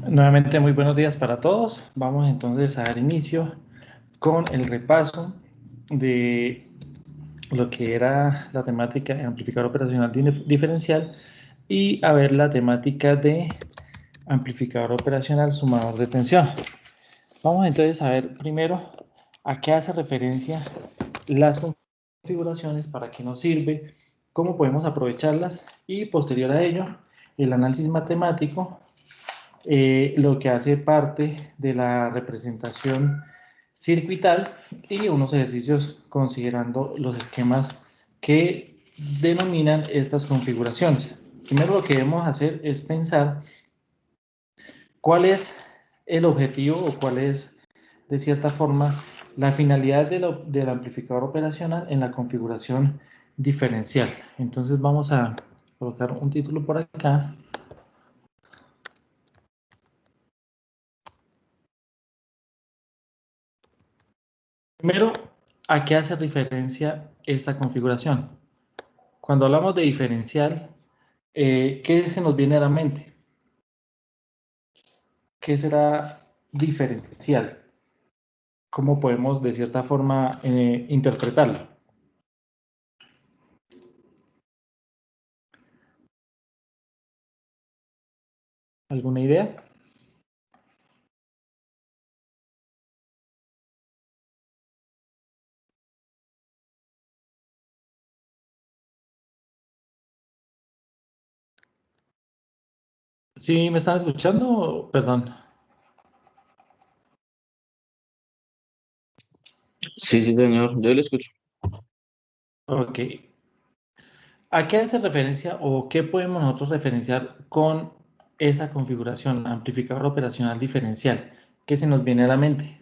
Nuevamente, muy buenos días para todos. Vamos entonces a dar inicio con el repaso de lo que era la temática de amplificador operacional diferencial y a ver la temática de amplificador operacional sumador de tensión. Vamos entonces a ver primero a qué hace referencia las configuraciones, para qué nos sirve, cómo podemos aprovecharlas y posterior a ello el análisis matemático, lo que hace parte de la representación circuital y unos ejercicios considerando los esquemas que denominan estas configuraciones. Primero lo que debemos hacer es pensar cuál es el objetivo o cuál es, de cierta forma, la finalidad del amplificador operacional en la configuración diferencial. Entonces vamos a colocar un título por acá. Primero, ¿a qué hace referencia esta configuración? Cuando hablamos de diferencial, ¿qué se nos viene a la mente? ¿Qué será diferencial? ¿Cómo podemos, de cierta forma, interpretarlo? ¿Alguna idea? ¿Sí me están escuchando? Perdón. Sí, sí, señor, yo lo escucho. Ok. ¿A qué hace referencia o qué podemos nosotros referenciar con esa configuración, amplificador operacional diferencial? ¿Qué se nos viene a la mente?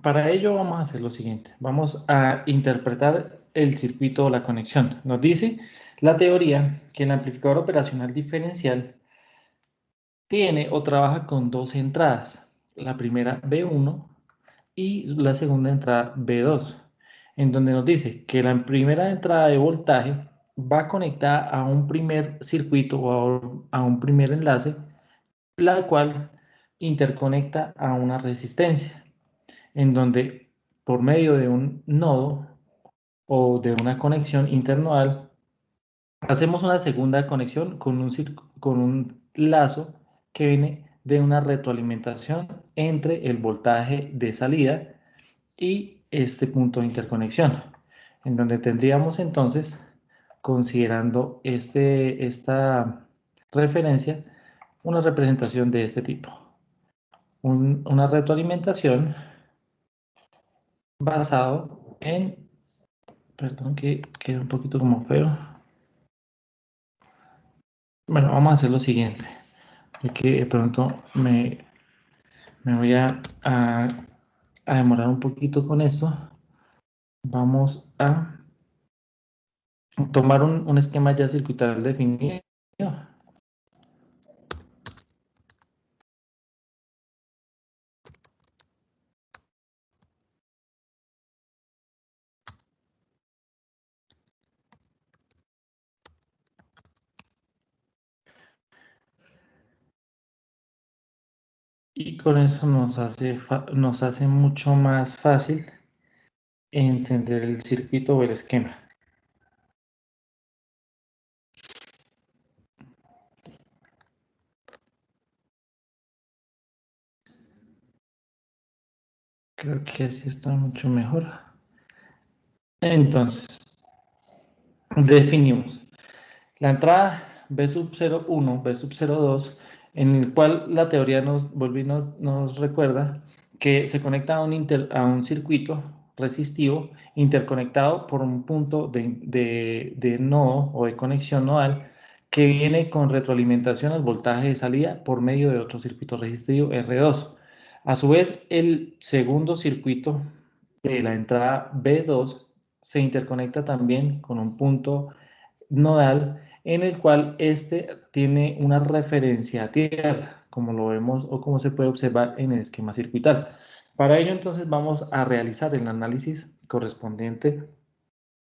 Para ello vamos a hacer lo siguiente. Vamos a interpretar el circuito o la conexión. Nos dice la teoría que el amplificador operacional diferencial tiene o trabaja con dos entradas. La primera B1 y la segunda entrada B2, en donde nos dice que la primera entrada de voltaje va conectada a un primer circuito o a un primer enlace, la cual interconecta a una resistencia, en donde por medio de un nodo o de una conexión internodal hacemos una segunda conexión con un lazo que viene de una retroalimentación entre el voltaje de salida y este punto de interconexión, en donde tendríamos entonces, considerando esta referencia, una representación de este tipo. Una retroalimentación basado en, perdón que queda un poquito como feo. Bueno, vamos a hacer lo siguiente, que de pronto me voy a demorar un poquito con esto. Vamos a tomar un esquema ya circuital definido. Y con eso nos hace mucho más fácil entender el circuito o el esquema. Creo que así está mucho mejor. Entonces, definimos la entrada B sub 01, B sub 02, en el cual la teoría nos recuerda que se conecta a un circuito resistivo interconectado por un punto de nodo o de conexión nodal que viene con retroalimentación al voltaje de salida por medio de otro circuito resistivo R2. A su vez, el segundo circuito de la entrada B2 se interconecta también con un punto nodal en el cual este tiene una referencia a tierra, como lo vemos o como se puede observar en el esquema circuital. Para ello, entonces, vamos a realizar el análisis correspondiente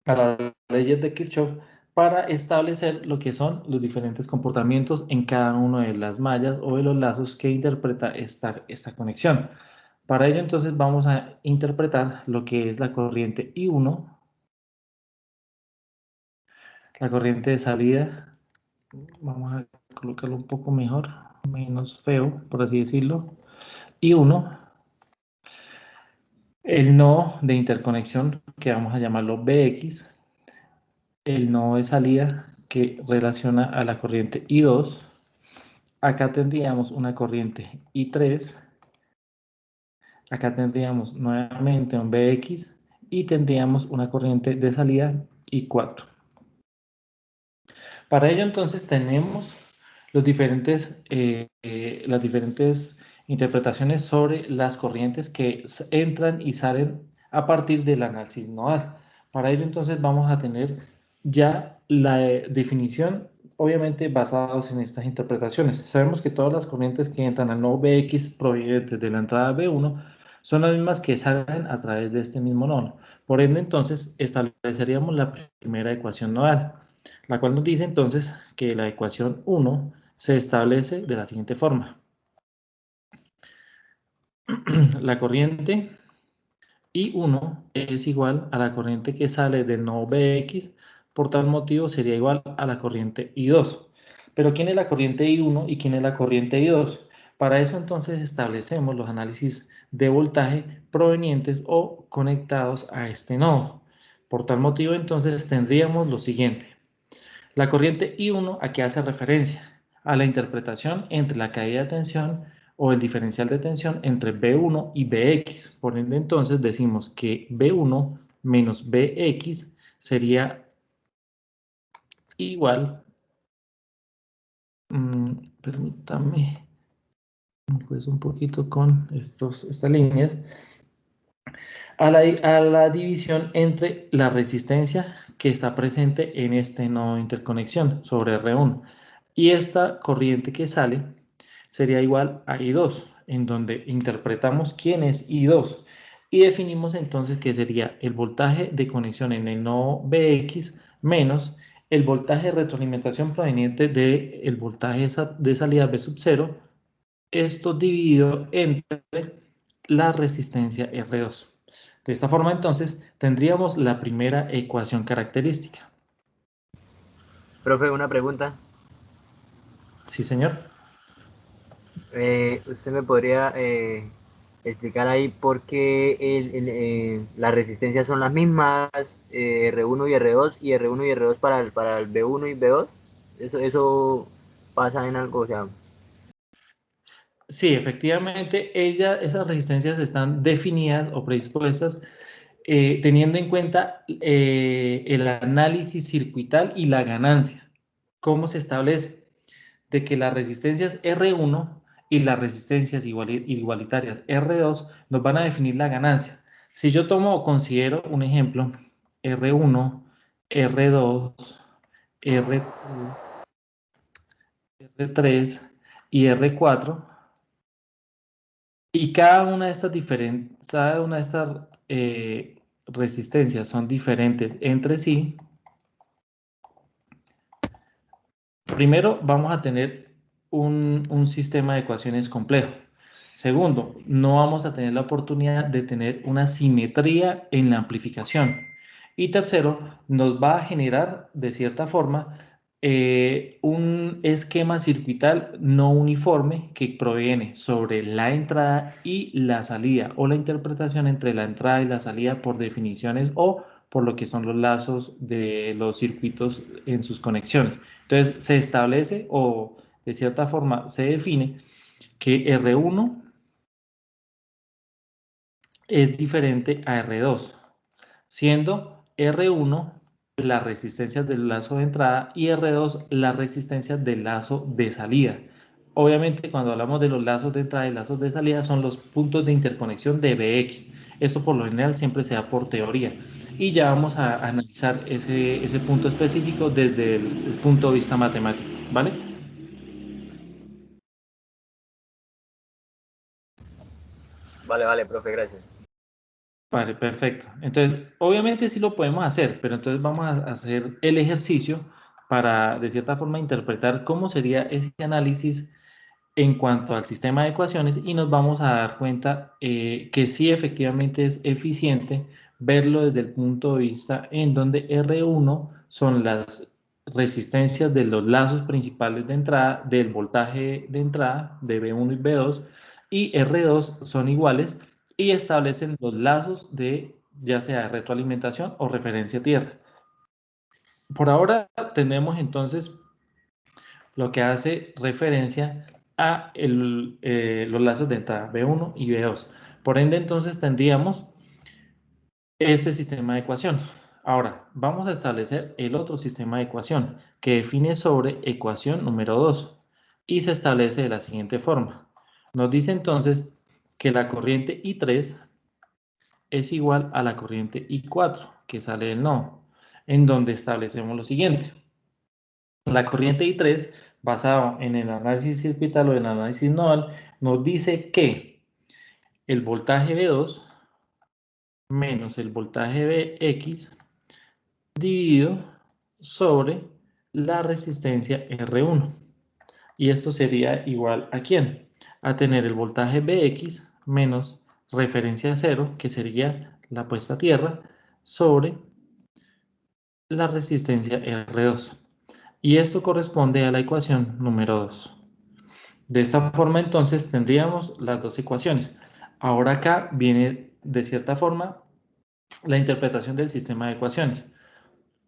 a las leyes de Kirchhoff para establecer lo que son los diferentes comportamientos en cada una de las mallas o de los lazos que interpreta esta conexión. Para ello, entonces, vamos a interpretar lo que es la corriente I1, la corriente de salida. Vamos a colocarlo un poco mejor, menos feo, por así decirlo. I1, el nodo de interconexión, que vamos a llamarlo BX, el nodo de salida que relaciona a la corriente I2. Acá tendríamos una corriente I3. Acá tendríamos nuevamente un BX y tendríamos una corriente de salida I4. Para ello, entonces, tenemos las diferentes interpretaciones sobre las corrientes que entran y salen a partir del análisis nodal. Para ello, entonces, vamos a tener ya la definición, obviamente, basados en estas interpretaciones. Sabemos que todas las corrientes que entran al nodo BX provenientes de la entrada B1 son las mismas que salen a través de este mismo nodo. Por ende, entonces, estableceríamos la primera ecuación nodal, la cual nos dice entonces que la ecuación 1 se establece de la siguiente forma. La corriente I1 es igual a la corriente que sale del nodo BX, por tal motivo sería igual a la corriente I2. Pero ¿quién es la corriente I1 y quién es la corriente I2? Para eso entonces establecemos los análisis de voltaje provenientes o conectados a este nodo. Por tal motivo entonces tendríamos lo siguiente. La corriente I1 aquí hace referencia a la interpretación entre la caída de tensión o el diferencial de tensión entre B1 y BX. Por ende, entonces decimos que B1 menos BX sería igual, permítame, pues un poquito con estas líneas, a la división entre la resistencia que está presente en este nodo de interconexión sobre R1 y esta corriente que sale sería igual a I2, en donde interpretamos quién es I2 y definimos entonces que sería el voltaje de conexión en el nodo BX menos el voltaje de retroalimentación proveniente del voltaje de salida B sub 0, esto dividido entre la resistencia R2. De esta forma, entonces, tendríamos la primera ecuación característica. Profe, una pregunta. Sí, señor. ¿Usted me podría explicar ahí por qué las resistencias son las mismas, R1 y R2, y R1 y R2 para el B1 y B2? Eso pasa en algo, o sea. Sí, efectivamente, esas resistencias están definidas o predispuestas teniendo en cuenta el análisis circuital y la ganancia. ¿Cómo se establece? De que las resistencias R1 y las resistencias igualitarias R2 nos van a definir la ganancia. Si yo tomo o considero un ejemplo, R1, R2, R3, R3 y R4, y cada una de estas resistencias son diferentes entre sí. Primero, vamos a tener un sistema de ecuaciones complejo. Segundo, no vamos a tener la oportunidad de tener una simetría en la amplificación. Y tercero, nos va a generar, de cierta forma, un esquema circuital no uniforme que proviene sobre la entrada y la salida, o la interpretación entre la entrada y la salida por definiciones o por lo que son los lazos de los circuitos en sus conexiones. Entonces, se establece o de cierta forma se define que R1 es diferente a R2, siendo R1 las resistencias del lazo de entrada y R2 las resistencias del lazo de salida. Obviamente, cuando hablamos de los lazos de entrada y lazos de salida, son los puntos de interconexión de BX. Esto por lo general siempre se da por teoría. Y ya vamos a analizar ese punto específico desde el punto de vista matemático, ¿vale? Vale, profe, gracias. Vale, perfecto. Entonces, obviamente sí lo podemos hacer, pero entonces vamos a hacer el ejercicio para, de cierta forma, interpretar cómo sería ese análisis en cuanto al sistema de ecuaciones y nos vamos a dar cuenta que sí efectivamente es eficiente verlo desde el punto de vista en donde R1 son las resistencias de los lazos principales de entrada, del voltaje de entrada de B1 y B2, y R2 son iguales y establecen los lazos de ya sea retroalimentación o referencia a tierra. Por ahora tenemos entonces lo que hace referencia a los lazos de entrada B1 y B2. Por ende, entonces tendríamos este sistema de ecuación. Ahora, vamos a establecer el otro sistema de ecuación que define sobre ecuación número 2 y se establece de la siguiente forma. Nos dice entonces que la corriente I3 es igual a la corriente I4 que sale del nodo, en donde establecemos lo siguiente. La corriente I3, basado en el análisis circuital o en el análisis nodal, nos dice que el voltaje V2 menos el voltaje Vx dividido sobre la resistencia R1. Y esto sería igual a ¿quién? A tener el voltaje Vx menos referencia cero, que sería la puesta a tierra, sobre la resistencia R2. Y esto corresponde a la ecuación número 2. De esta forma, entonces, tendríamos las dos ecuaciones. Ahora acá viene, de cierta forma, la interpretación del sistema de ecuaciones.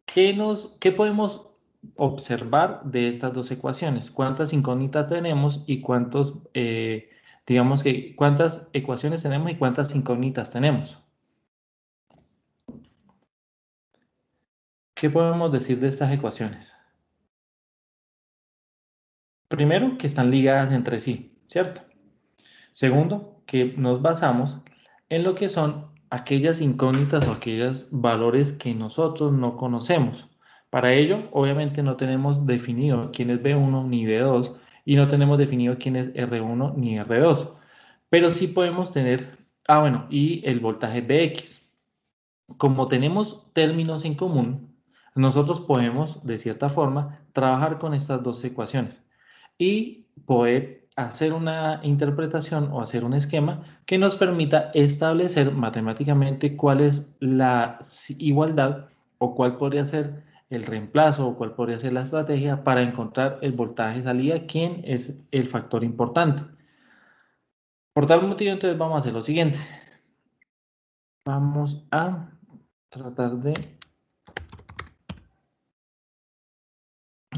¿Qué podemos observar de estas dos ecuaciones? ¿Cuántas incógnitas tenemos y cuántas ecuaciones tenemos y cuántas incógnitas tenemos? ¿Qué podemos decir de estas ecuaciones? Primero, que están ligadas entre sí, ¿cierto? Segundo, que nos basamos en lo que son aquellas incógnitas o aquellos valores que nosotros no conocemos. Para ello, obviamente no tenemos definido quién es B1 ni B2 y no tenemos definido quién es R1 ni R2. Pero sí podemos tener, bueno, y el voltaje Vx. Como tenemos términos en común, nosotros podemos, de cierta forma, trabajar con estas dos ecuaciones y poder hacer una interpretación o hacer un esquema que nos permita establecer matemáticamente cuál es la igualdad o cuál podría ser el reemplazo o cuál podría ser la estrategia para encontrar el voltaje salida, quién es el factor importante. Por tal motivo, entonces vamos a hacer lo siguiente. Vamos a tratar de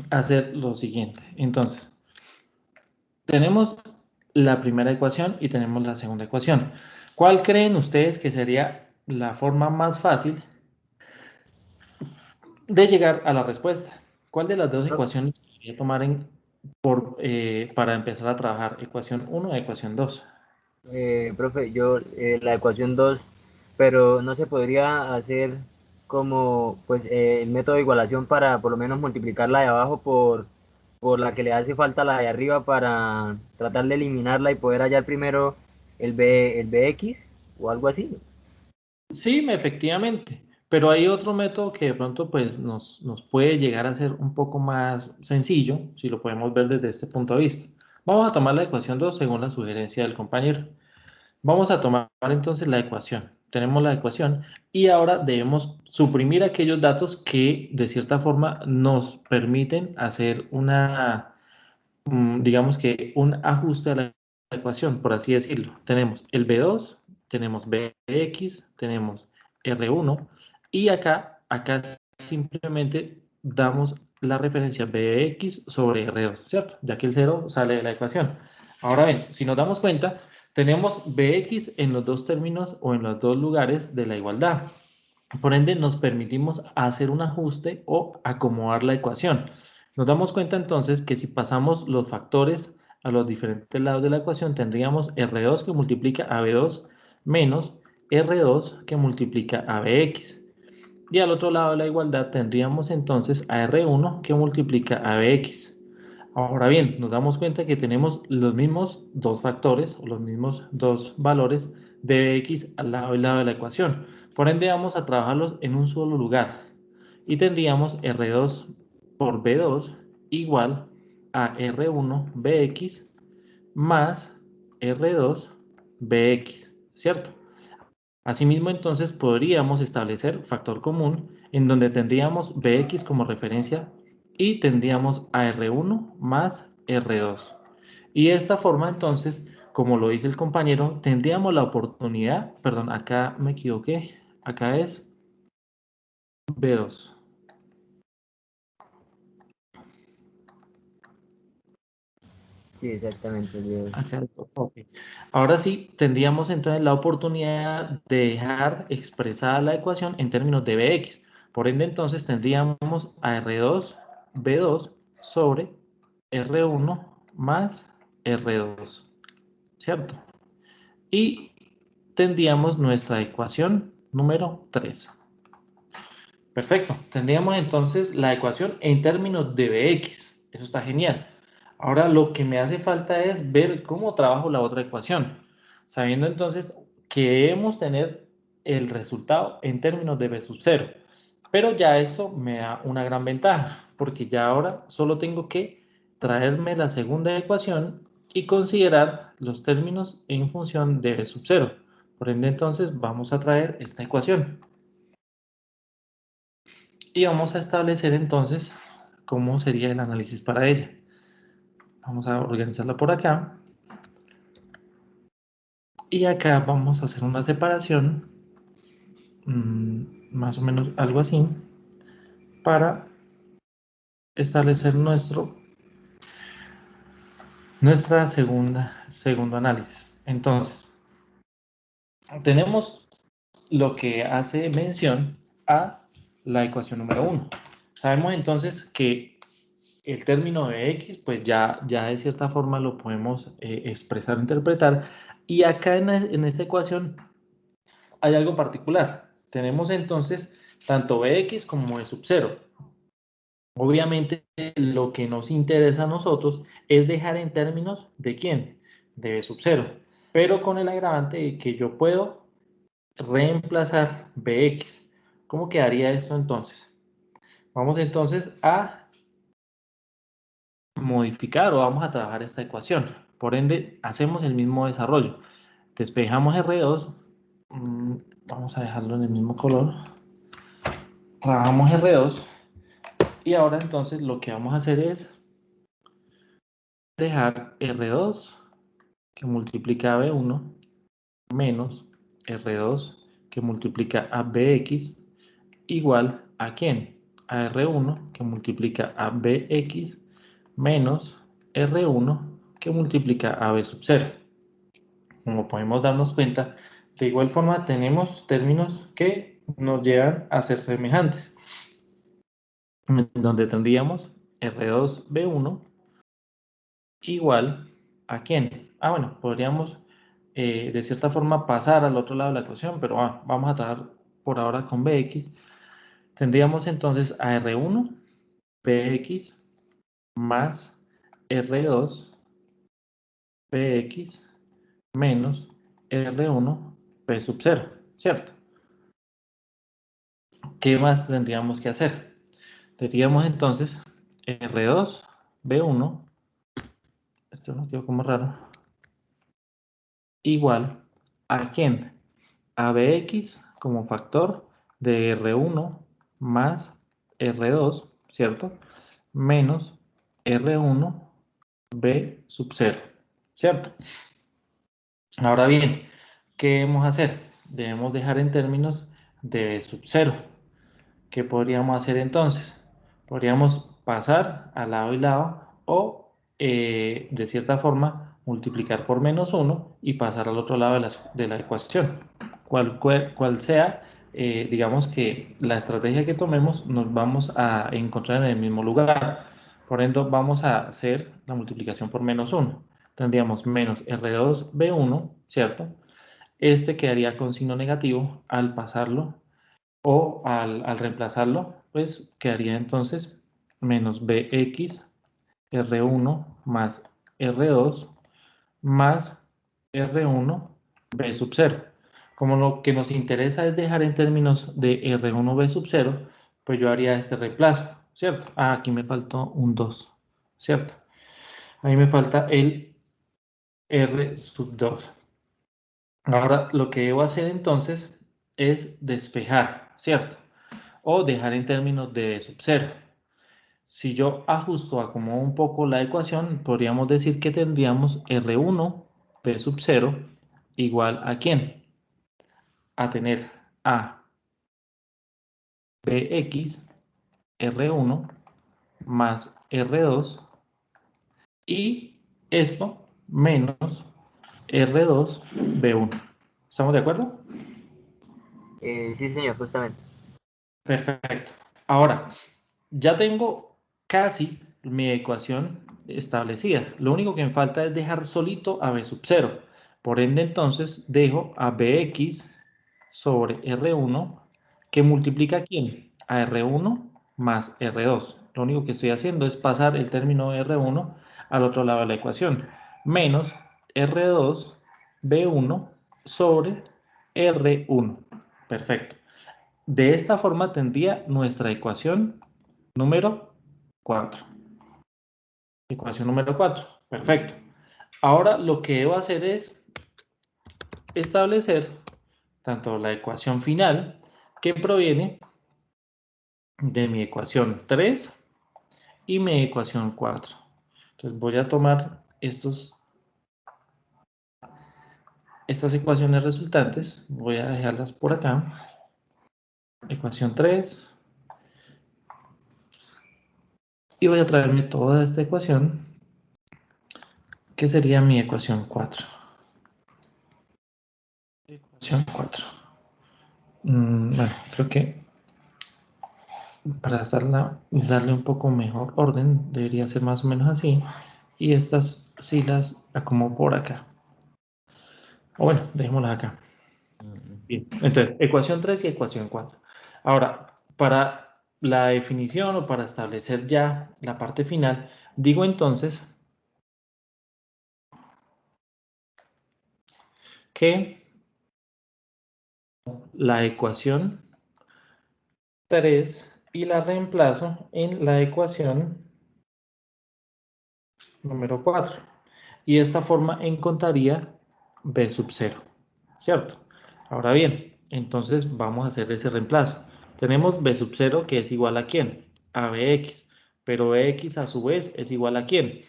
hacer lo siguiente. Entonces, tenemos la primera ecuación y tenemos la segunda ecuación. ¿Cuál creen ustedes que sería la forma más fácil de llegar a la respuesta? ¿Cuál de las dos ecuaciones podría tomar para empezar a trabajar? ¿Ecuación 1 o ecuación 2? Profe, yo la ecuación 2, pero no se podría hacer como pues el método de igualación para por lo menos multiplicar la de abajo por la que le hace falta la de arriba para tratar de eliminarla y poder hallar primero el Bx o algo así. Sí, efectivamente. Pero hay otro método que de pronto pues, nos puede llegar a ser un poco más sencillo, si lo podemos ver desde este punto de vista. Vamos a tomar la ecuación 2 según la sugerencia del compañero. Vamos a tomar entonces la ecuación. Tenemos la ecuación y ahora debemos suprimir aquellos datos que de cierta forma nos permiten hacer digamos que un ajuste a la ecuación, por así decirlo. Tenemos el B2, tenemos Bx, tenemos R1 y acá simplemente damos la referencia Bx sobre R2, ¿cierto? Ya que el 0 sale de la ecuación. Ahora bien, si nos damos cuenta, tenemos Bx en los dos términos o en los dos lugares de la igualdad. Por ende, nos permitimos hacer un ajuste o acomodar la ecuación. Nos damos cuenta entonces que si pasamos los factores a los diferentes lados de la ecuación, tendríamos R2 que multiplica a B2 menos R2 que multiplica a Bx. Y al otro lado de la igualdad tendríamos entonces a R1 que multiplica a Bx. Ahora bien, nos damos cuenta que tenemos los mismos dos factores o los mismos dos valores de Bx al lado y lado de la ecuación. Por ende, vamos a trabajarlos en un solo lugar. Y tendríamos R2 por B2 igual a R1 Bx más R2 Bx, ¿cierto? Asimismo, entonces, podríamos establecer factor común en donde tendríamos Bx como referencia y tendríamos a R1 más R2. Y de esta forma, entonces, como lo dice el compañero, tendríamos la oportunidad, perdón, acá me equivoqué, acá es B2. Sí, exactamente. Dios. Acá, ok. Ahora sí, tendríamos entonces la oportunidad de dejar expresada la ecuación en términos de Bx. Por ende, entonces tendríamos a R2, B2 sobre R1 más R2, ¿cierto? Y tendríamos nuestra ecuación número 3. Perfecto. Tendríamos entonces la ecuación en términos de Bx. Eso está genial. Ahora lo que me hace falta es ver cómo trabajo la otra ecuación. Sabiendo entonces que debemos tener el resultado en términos de B sub 0. Pero ya esto me da una gran ventaja, porque ya ahora solo tengo que traerme la segunda ecuación y considerar los términos en función de B sub 0. Por ende, entonces vamos a traer esta ecuación. Y vamos a establecer entonces cómo sería el análisis para ella. Vamos a organizarla por acá. Y acá vamos a hacer una separación, más o menos algo así, para establecer nuestra segundo análisis. Entonces, tenemos lo que hace mención a la ecuación número 1. Sabemos entonces que el término de x, pues ya de cierta forma lo podemos expresar, interpretar. Y acá en esta ecuación hay algo particular. Tenemos entonces tanto Bx como B sub 0. Obviamente lo que nos interesa a nosotros es dejar en términos de ¿quién? De B sub 0. Pero con el agravante de que yo puedo reemplazar Bx. ¿Cómo quedaría esto entonces? Vamos entonces a modificar o vamos a trabajar esta ecuación. Por ende, hacemos el mismo desarrollo. Despejamos R2, vamos a dejarlo en el mismo color. Trabajamos R2 y ahora entonces lo que vamos a hacer es dejar R2 que multiplica a B1 menos R2 que multiplica a Bx igual ¿a quién? A R1 que multiplica a Bx menos R1 que multiplica a B sub 0. Como podemos darnos cuenta, de igual forma tenemos términos que nos llevan a ser semejantes, donde tendríamos R2B1 igual ¿a quién? Bueno, podríamos de cierta forma pasar al otro lado de la ecuación, pero vamos a trabajar por ahora con Bx. Tendríamos entonces a R1 Bx más R2 Bx menos R1 P sub 0, ¿cierto? ¿Qué más tendríamos que hacer? Tendríamos entonces R2 B1, esto no quedó como raro, igual ¿a quién? A Bx como factor de R1 más R2, ¿cierto? Menos R1 B sub 0, ¿cierto? Ahora bien, ¿qué debemos hacer? Debemos dejar en términos de B sub 0. ¿Qué podríamos hacer entonces? Podríamos pasar al lado y lado o de cierta forma multiplicar por menos 1 y pasar al otro lado de la ecuación. Cual sea, digamos que la estrategia que tomemos nos vamos a encontrar en el mismo lugar. Por ende, vamos a hacer la multiplicación por menos 1. Tendríamos menos R2B1, ¿cierto? Este quedaría con signo negativo al pasarlo o al reemplazarlo, pues quedaría entonces menos Bx R1 más R2 más R1 B sub 0. Como lo que nos interesa es dejar en términos de R1 B sub 0, pues yo haría este reemplazo, ¿cierto? Ah, aquí me faltó un 2, ¿cierto? Ahí me falta el R sub 2. Ahora, lo que debo hacer entonces es despejar, ¿cierto? O dejar en términos de sub 0. Si yo ajusto, acomodo un poco la ecuación, podríamos decir que tendríamos R1 P sub 0 igual a ¿quién? A tener a Bx R1 más R2 y esto menos R2 B1. ¿Estamos de acuerdo? Sí, señor, justamente. Perfecto. Ahora, ya tengo casi mi ecuación establecida. Lo único que me falta es dejar solito a B sub 0. Por ende, entonces, dejo a Bx sobre R1 que multiplica ¿a quién? A R1 más R2. Lo único que estoy haciendo es pasar el término de R1 al otro lado de la ecuación. Menos R2 B1 sobre R1. Perfecto. De esta forma tendría nuestra ecuación número 4. Ecuación número 4. Perfecto. Ahora lo que debo hacer es establecer tanto la ecuación final que proviene de mi ecuación 3 y mi ecuación 4. Entonces voy a tomar estas ecuaciones resultantes, voy a dejarlas por acá. Ecuación 3. Y voy a traerme toda esta ecuación, que sería mi ecuación 4. Ecuación 4. Bueno, creo que para darle un poco mejor orden, debería ser más o menos así. Y estas sí las acomodo por acá. O bueno, dejémoslas acá. Bien, entonces, ecuación 3 y ecuación 4. Ahora, para la definición o para establecer ya la parte final, digo entonces que la ecuación 3 y la reemplazo en la ecuación número 4. Y de esta forma encontraría B sub 0, ¿cierto? Ahora bien, entonces vamos a hacer ese reemplazo. Tenemos B sub 0 que es igual a ¿quién? A Bx. Pero Bx a su vez es igual a ¿quién?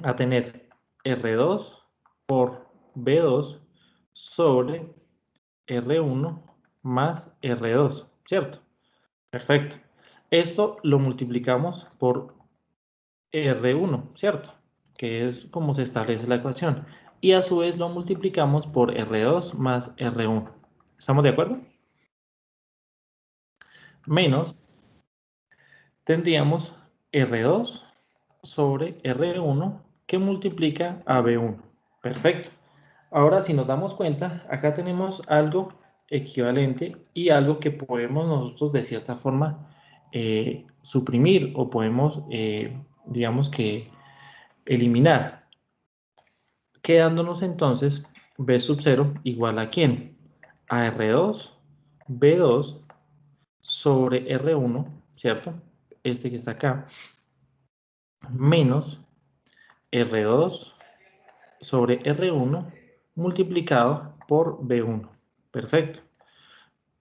A tener R2 por B2 sobre R1 más R2, ¿cierto? Perfecto. Esto lo multiplicamos por R1, ¿cierto? Que es como se establece la ecuación. Y a su vez lo multiplicamos por R2 más R1. ¿Estamos de acuerdo? Menos, tendríamos R2 sobre R1 que multiplica a B1. Perfecto. Ahora, si nos damos cuenta, acá tenemos algo equivalente y algo que podemos nosotros de cierta forma suprimir o podemos, digamos que, eliminar. Quedándonos entonces B sub 0 igual a ¿quién? A R2, B2 sobre R1, ¿cierto? Este que está acá, menos R2 sobre R1 multiplicado por B1. Perfecto.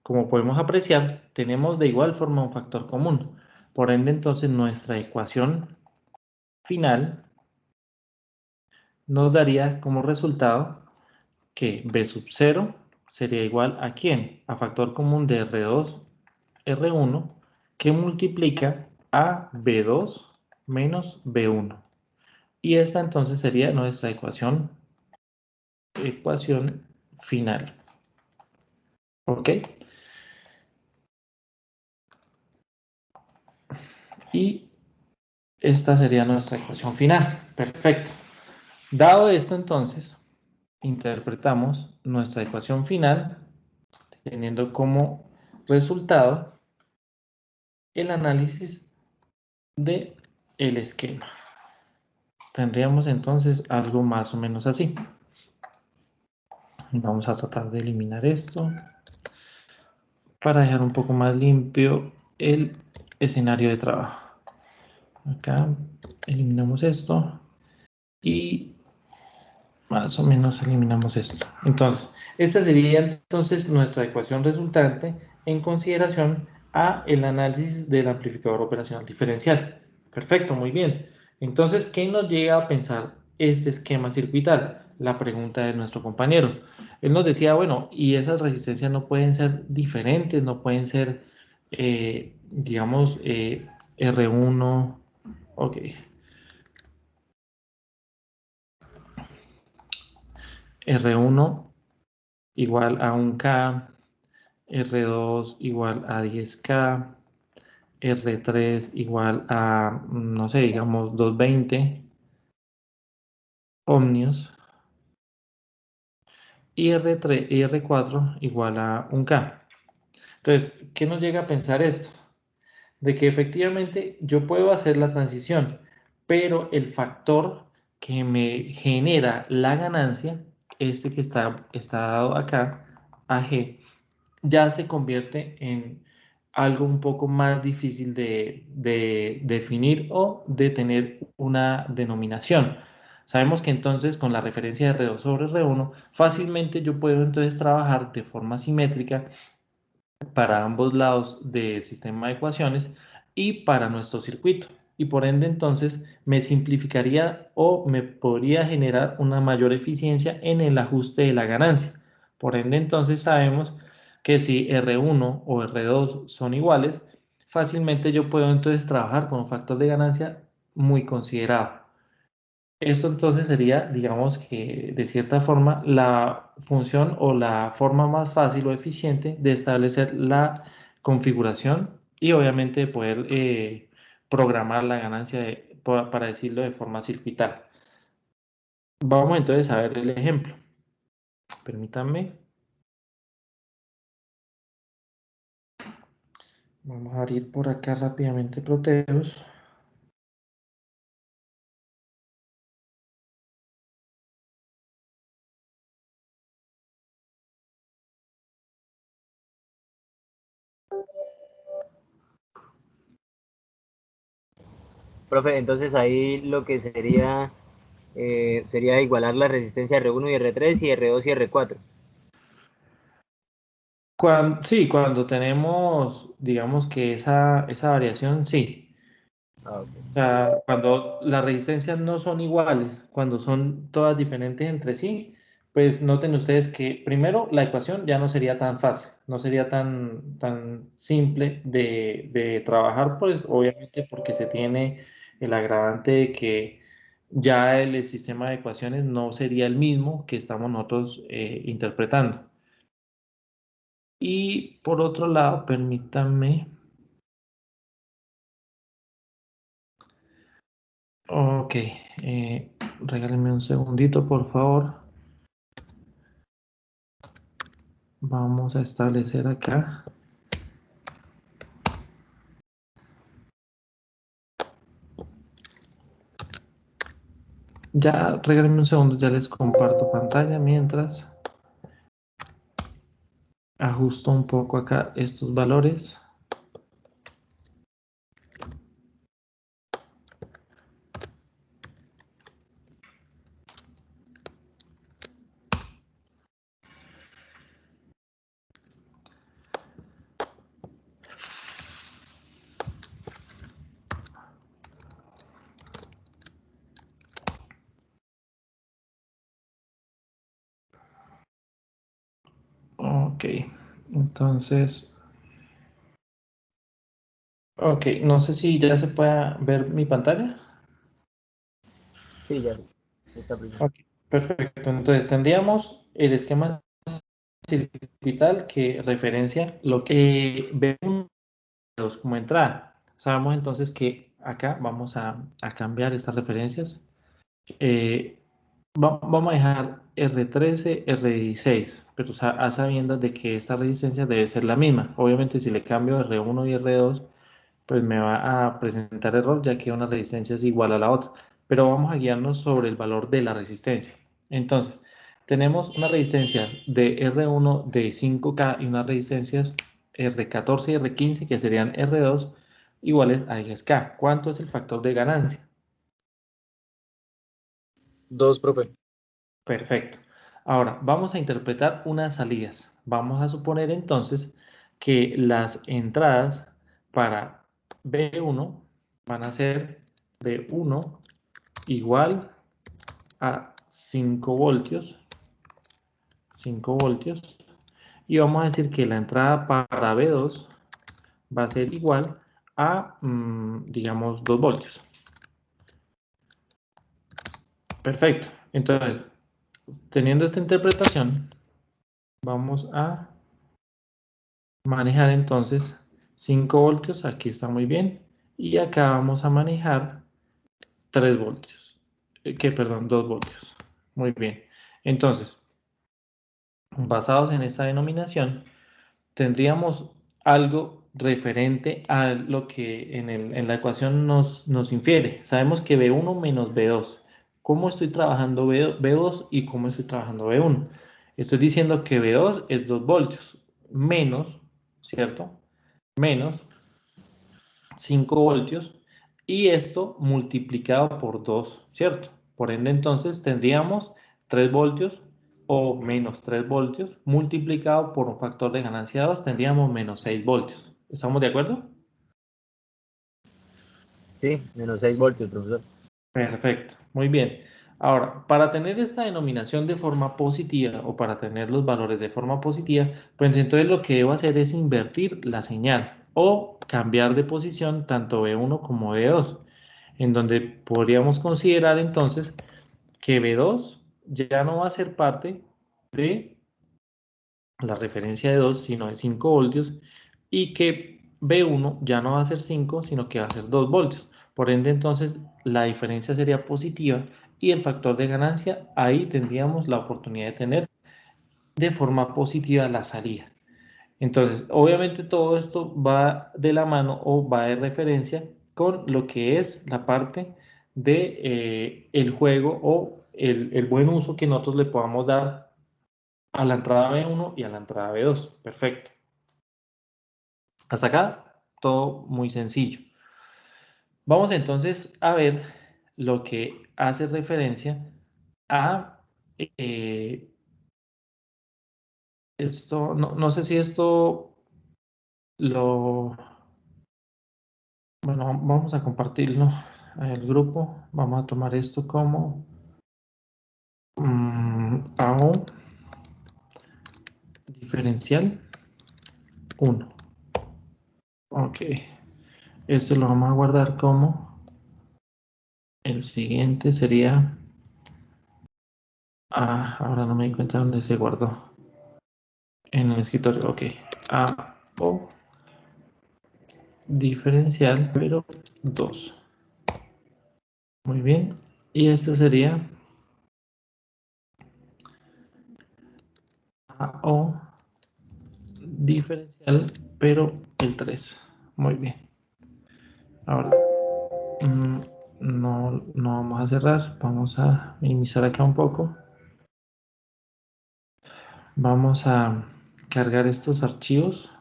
Como podemos apreciar, tenemos de igual forma un factor común. Por ende, entonces, nuestra ecuación final nos daría como resultado que B sub 0 sería igual a ¿quién? A factor común de R2, R1, que multiplica a B2 menos B1. Y esta entonces sería nuestra ecuación final. ¿Ok? Y esta sería nuestra ecuación final. Perfecto. Dado esto, entonces, interpretamos nuestra ecuación final teniendo como resultado el análisis del esquema. Tendríamos entonces algo más o menos así. Vamos a tratar de eliminar esto para dejar un poco más limpio el escenario de trabajo. Acá eliminamos esto y más o menos eliminamos esto. Entonces, esta sería entonces nuestra ecuación resultante en consideración a el análisis del amplificador operacional diferencial. Perfecto, muy bien. Entonces, ¿qué nos llega a pensar este esquema circuital? La pregunta de nuestro compañero. Él nos decía, bueno, y esas resistencias no pueden ser diferentes, no pueden ser, digamos, R1, ok. R1 igual a 1K, R2 igual a 10K, R3 igual a, no sé, digamos 220 ohmios y R3 y R4 igual a 1K. Entonces, ¿qué nos llega a pensar esto? De que efectivamente yo puedo hacer la transición, pero el factor que me genera la ganancia, este que está dado acá, AG, ya se convierte en algo un poco más difícil de definir o de tener una denominación. Sabemos que entonces con la referencia de R2 sobre R1, fácilmente yo puedo entonces trabajar de forma simétrica para ambos lados del sistema de ecuaciones y para nuestro circuito. Y por ende entonces me simplificaría o me podría generar una mayor eficiencia en el ajuste de la ganancia. Por ende entonces sabemos que si R1 o R2 son iguales, fácilmente yo puedo entonces trabajar con un factor de ganancia muy considerado. Esto entonces sería, digamos que de cierta forma, la función o la forma más fácil o eficiente de establecer la configuración y obviamente de poder programar la ganancia, para decirlo de forma circuital. Vamos entonces a ver el ejemplo. Permítanme. Vamos a abrir por acá rápidamente Proteus. Profe, entonces ahí lo que sería igualar la resistencia R1 y R3 y R2 y R4. Sí, cuando tenemos, digamos que esa variación, sí. Ah, ok. O sea, cuando las resistencias no son iguales, cuando son todas diferentes entre sí, pues noten ustedes que primero la ecuación ya no sería tan fácil, no sería tan simple de trabajar, pues obviamente porque se tiene el agravante de que ya el sistema de ecuaciones no sería el mismo que estamos nosotros interpretando. Y por otro lado, permítanme. Ok, regálenme un segundito, por favor. Vamos a establecer acá. Ya, regálenme un segundo, ya les comparto pantalla mientras ajusto un poco acá estos valores. Ok, entonces, ok, no sé si ya se puede ver mi pantalla. Sí, ya está presente. Ok, perfecto. Entonces tendríamos el esquema circuital que referencia lo que vemos como entrada. Sabemos entonces que acá vamos a cambiar estas referencias. Eh, Vamos a dejar R13, R16, pero a sabiendas de que esta resistencia debe ser la misma. Obviamente si le cambio R1 y R2, pues me va a presentar error ya que una resistencia es igual a la otra. Pero vamos a guiarnos sobre el valor de la resistencia. Entonces, Tenemos una resistencia de R1 de 5K y unas resistencias R14 y R15 que serían R2 iguales a 10K. ¿Cuánto es el factor de ganancia? 2, profe. Perfecto. Ahora, vamos a interpretar unas salidas. Vamos a suponer entonces que las entradas para B1 van a ser B1 igual a 5 voltios. 5 voltios. Y vamos a decir que la entrada para B2 va a ser igual a, digamos, 2 voltios. Perfecto. Entonces, teniendo esta interpretación, vamos a manejar entonces 5 voltios. Aquí está muy bien. Y acá vamos a manejar 3 voltios. Perdón, 2 voltios. Muy bien. Entonces, basados en esta denominación, tendríamos algo referente a lo que en la ecuación nos infiere. Sabemos que B1 menos B2. ¿Cómo estoy trabajando B2 y cómo estoy trabajando B1? Estoy diciendo que B2 es 2 voltios menos, ¿cierto? Menos 5 voltios y esto multiplicado por 2, ¿cierto? Por ende, entonces tendríamos 3 voltios o menos 3 voltios multiplicado por un factor de ganancia 2, tendríamos menos 6 voltios. ¿Estamos de acuerdo? Sí, menos 6 voltios, profesor. Perfecto, muy bien. Ahora, para tener esta denominación de forma positiva o para tener los valores de forma positiva, pues entonces lo que debo hacer es invertir la señal o cambiar de posición tanto B1 como B2, en donde podríamos considerar entonces que B2 ya no va a ser parte de la referencia de 2, sino de 5 voltios, y que B1 ya no va a ser 5, sino que va a ser 2 voltios. Por ende, entonces, la diferencia sería positiva y el factor de ganancia, ahí tendríamos la oportunidad de tener de forma positiva la salida. Entonces, obviamente todo esto va de la mano o va de referencia con lo que es la parte de el juego o el buen uso que nosotros le podamos dar a la entrada B1 y a la entrada B2. Perfecto. Hasta acá, todo muy sencillo. Vamos entonces a ver lo que hace referencia a esto. No sé si esto lo... Bueno, vamos a compartirlo al grupo. Vamos a tomar esto como AO diferencial 1. Ok. Este lo vamos a guardar como el siguiente sería... ahora no me di cuenta dónde se guardó. En el escritorio, ok. AO diferencial, pero 2. Muy bien. Y este sería AO diferencial, pero el 3. Muy bien. Ahora, no vamos a cerrar. Vamos a minimizar acá un poco. Vamos a cargar estos archivos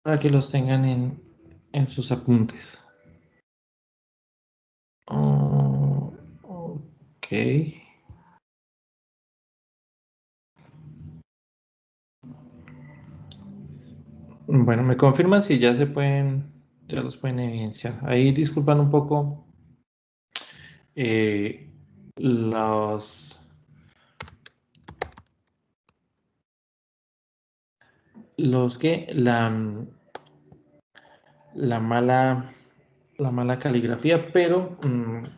para que los tengan en sus apuntes. Oh, ok. Bueno, me confirman si ya ya los pueden evidenciar. Ahí disculpan un poco eh, los, los que la mala, la mala caligrafía, pero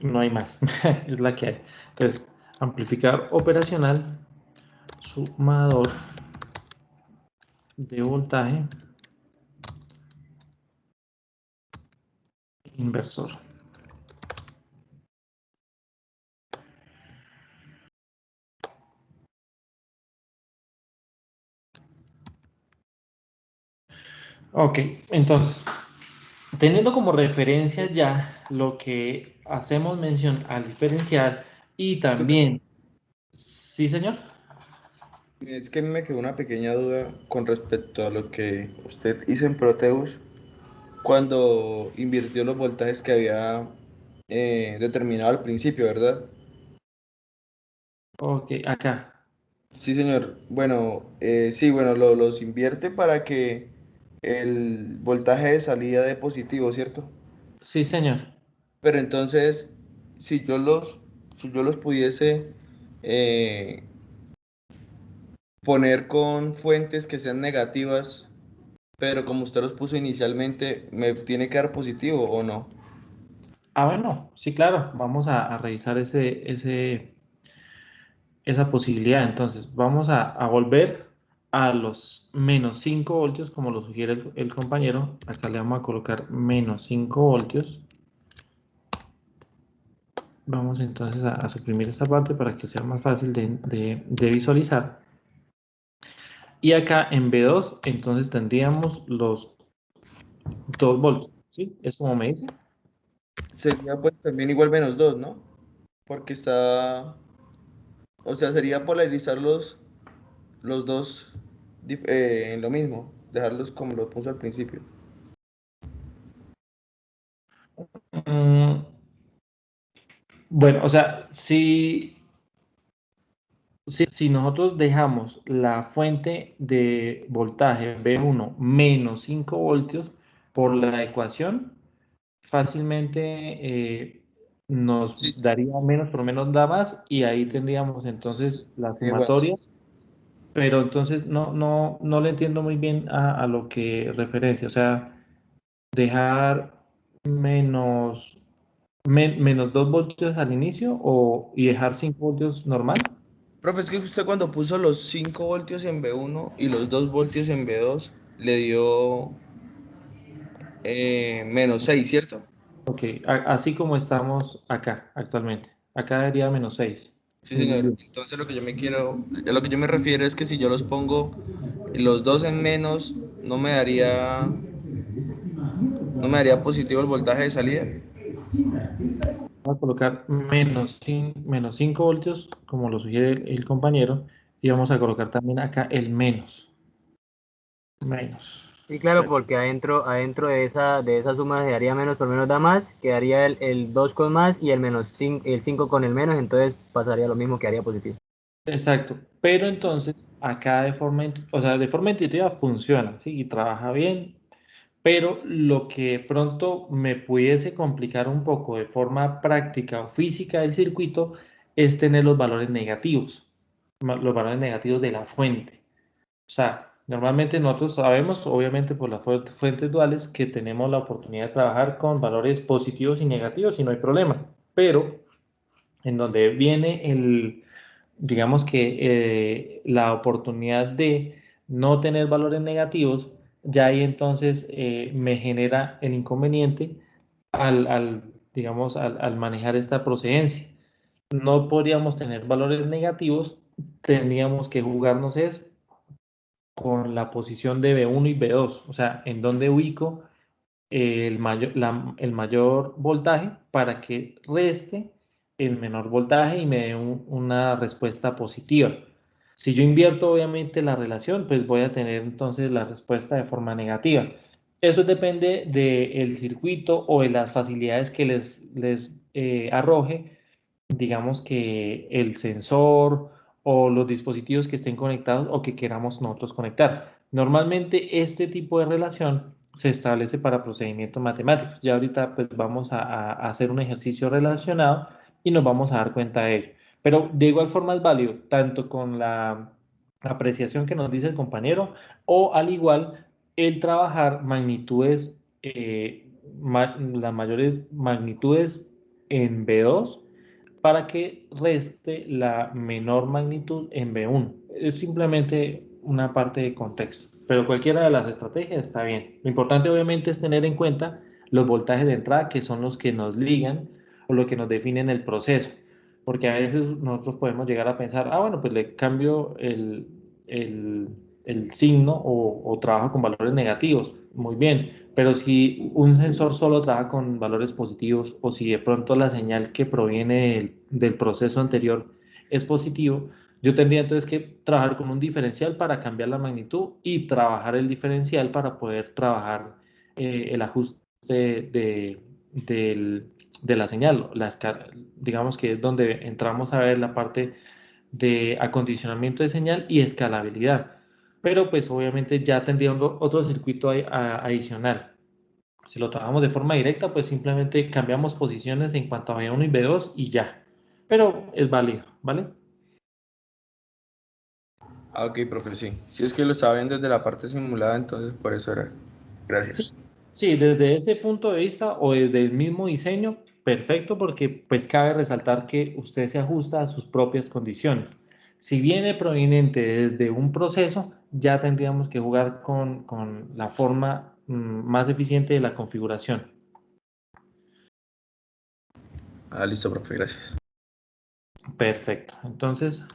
no hay más, es la que hay. Entonces, amplificador operacional, sumador de voltaje, inversor. Ok, entonces, Teniendo como referencia ya lo que hacemos mención al diferencial y Disculpe, también, sí señor, es que a mí me quedó una pequeña duda con respecto a lo que usted hizo en Proteus cuando invirtió los voltajes que había determinado al principio, ¿verdad? ok, acá, Sí, señor. Bueno, sí, bueno, los invierte para que el voltaje de salida dé positivo, ¿cierto? sí señor. Pero entonces, si yo los, si yo los pudiese eh, poner con fuentes que sean negativas, pero como usted los puso inicialmente, ¿me tiene que dar positivo o no? Ah, bueno, sí, claro, vamos a revisar esa posibilidad. Entonces, vamos a volver a los menos 5 voltios, como lo sugiere el compañero. Acá le vamos a colocar menos 5 voltios. Vamos entonces a suprimir esta parte para que sea más fácil de visualizar. Y acá en B2, entonces tendríamos los 2 voltios, ¿sí? Es como me dice. Sería pues también igual menos 2, ¿no? Porque está, o sea, sería polarizar los dos en lo mismo, dejarlos como lo puso al principio. Mm, bueno, o sea, si nosotros dejamos la fuente de voltaje B1 menos 5 voltios por la ecuación, fácilmente nos Sí, sí, daría menos por menos da más y ahí tendríamos entonces la igual, sí. sumatoria, pero entonces no le entiendo muy bien a lo que referencia, o sea, dejar menos, menos 2 voltios al inicio y dejar 5 voltios normal. Profe, es que usted cuando puso los 5 voltios en B1 y los 2 voltios en B2, le dio menos 6, ¿cierto? Ok, así como estamos acá actualmente. Acá debería menos 6. Sí, señor. Entonces lo que yo me quiero, a lo que yo me refiero es que si yo los pongo los dos en menos, no me daría positivo el voltaje de salida. Vamos a colocar menos 5 voltios, como lo sugiere el compañero, y vamos a colocar también acá el menos. Menos. Sí, claro, porque adentro de esa suma se daría menos por menos da más, quedaría el 2 con más y el 5 con el menos, entonces pasaría lo mismo, que haría positivo. Exacto. Pero entonces, acá o sea, de forma intuitiva funciona, ¿sí? Y trabaja bien. Pero lo que pronto me pudiese complicar un poco de forma práctica o física del circuito es tener los valores negativos, los valores negativos de la fuente. O sea, normalmente nosotros sabemos, obviamente por las fuentes duales, que tenemos la oportunidad de trabajar con valores positivos y negativos y no hay problema. Pero en donde viene digamos que la oportunidad de no tener valores negativos, ya ahí entonces me genera el inconveniente digamos, al manejar esta procedencia. No podríamos tener valores negativos, tendríamos que jugarnos es con la posición de B1 y B2, o sea, en dónde ubico el mayor voltaje para que reste el menor voltaje y me dé una respuesta positiva. Si yo invierto obviamente la relación, pues voy a tener entonces la respuesta de forma negativa. Eso depende del circuito o de las facilidades que les arroje, digamos que el sensor o los dispositivos que estén conectados o que queramos nosotros conectar. Normalmente este tipo de relación se establece para procedimientos matemáticos. Ya ahorita pues vamos a hacer un ejercicio relacionado y nos vamos a dar cuenta de ello. Pero de igual forma es válido, tanto con la apreciación que nos dice el compañero o al igual el trabajar magnitudes, las mayores magnitudes en B2 para que reste la menor magnitud en B1. Es simplemente una parte de contexto, pero cualquiera de las estrategias está bien. Lo importante obviamente es tener en cuenta los voltajes de entrada que son los que nos ligan o lo que nos definen el proceso, porque a veces nosotros podemos llegar a pensar, ah, bueno, pues le cambio el signo o trabajo con valores negativos. muy bien, pero si un sensor solo trabaja con valores positivos o si de pronto la señal que proviene del proceso anterior es positivo, yo tendría entonces que trabajar con un diferencial para cambiar la magnitud y trabajar el diferencial para poder trabajar el ajuste de la señal. Digamos que es donde entramos a ver la parte de acondicionamiento de señal y escalabilidad. Pero pues obviamente ya tendría otro circuito adicional. Si lo trabajamos de forma directa, pues simplemente cambiamos posiciones en cuanto a B1 y B2 y ya. Pero es válido, ¿vale? Ah, ok, profe, sí. Si es que lo estaba viendo desde la parte simulada, entonces por eso era. Gracias. Sí, desde ese punto de vista o desde el mismo diseño, perfecto, porque pues cabe resaltar que usted se ajusta a sus propias condiciones. Si viene proveniente desde un proceso, ya tendríamos que jugar con la forma más eficiente de la configuración. Ah, listo, profe, gracias. Perfecto. Entonces,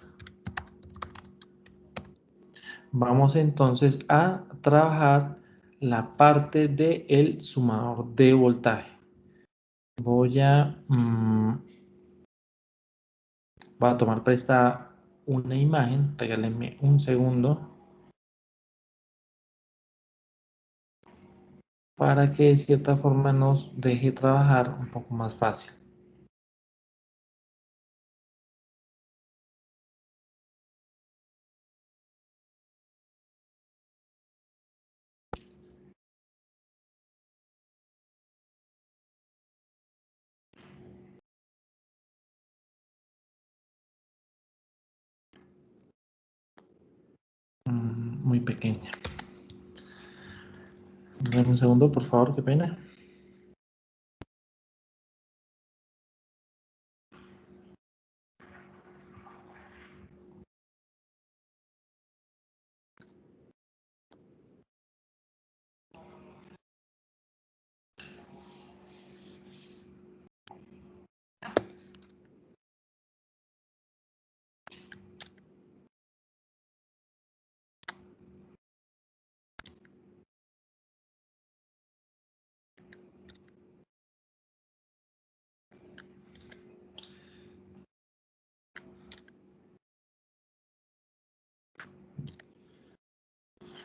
vamos entonces a trabajar la parte del sumador de voltaje. Voy a tomar prestada una imagen, regálenme un segundo para que de cierta forma nos deje trabajar un poco más fácil. Muy pequeña. Dame un segundo, por favor, qué pena.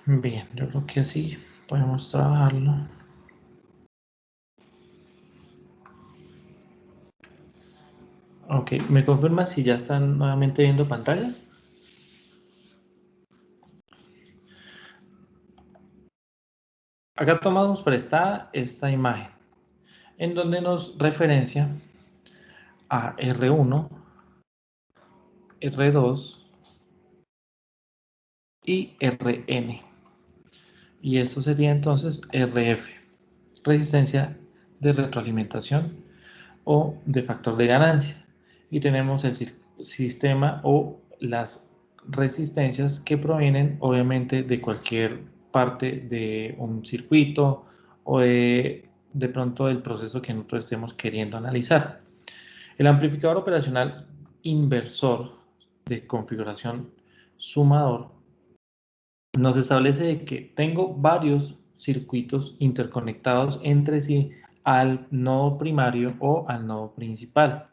Bien, yo creo que así podemos trabajarlo. Ok, ¿me confirma si ya están nuevamente viendo pantalla? Acá tomamos prestada esta imagen, en donde nos referencia a R1, R2 y Rn. Y esto sería entonces Rf, resistencia de retroalimentación o de factor de ganancia. Y tenemos el sistema o las resistencias que provienen obviamente de cualquier parte de un circuito o de pronto del proceso que nosotros estemos queriendo analizar. El amplificador operacional inversor de configuración sumador nos establece que tengo varios circuitos interconectados entre sí al nodo primario o al nodo principal.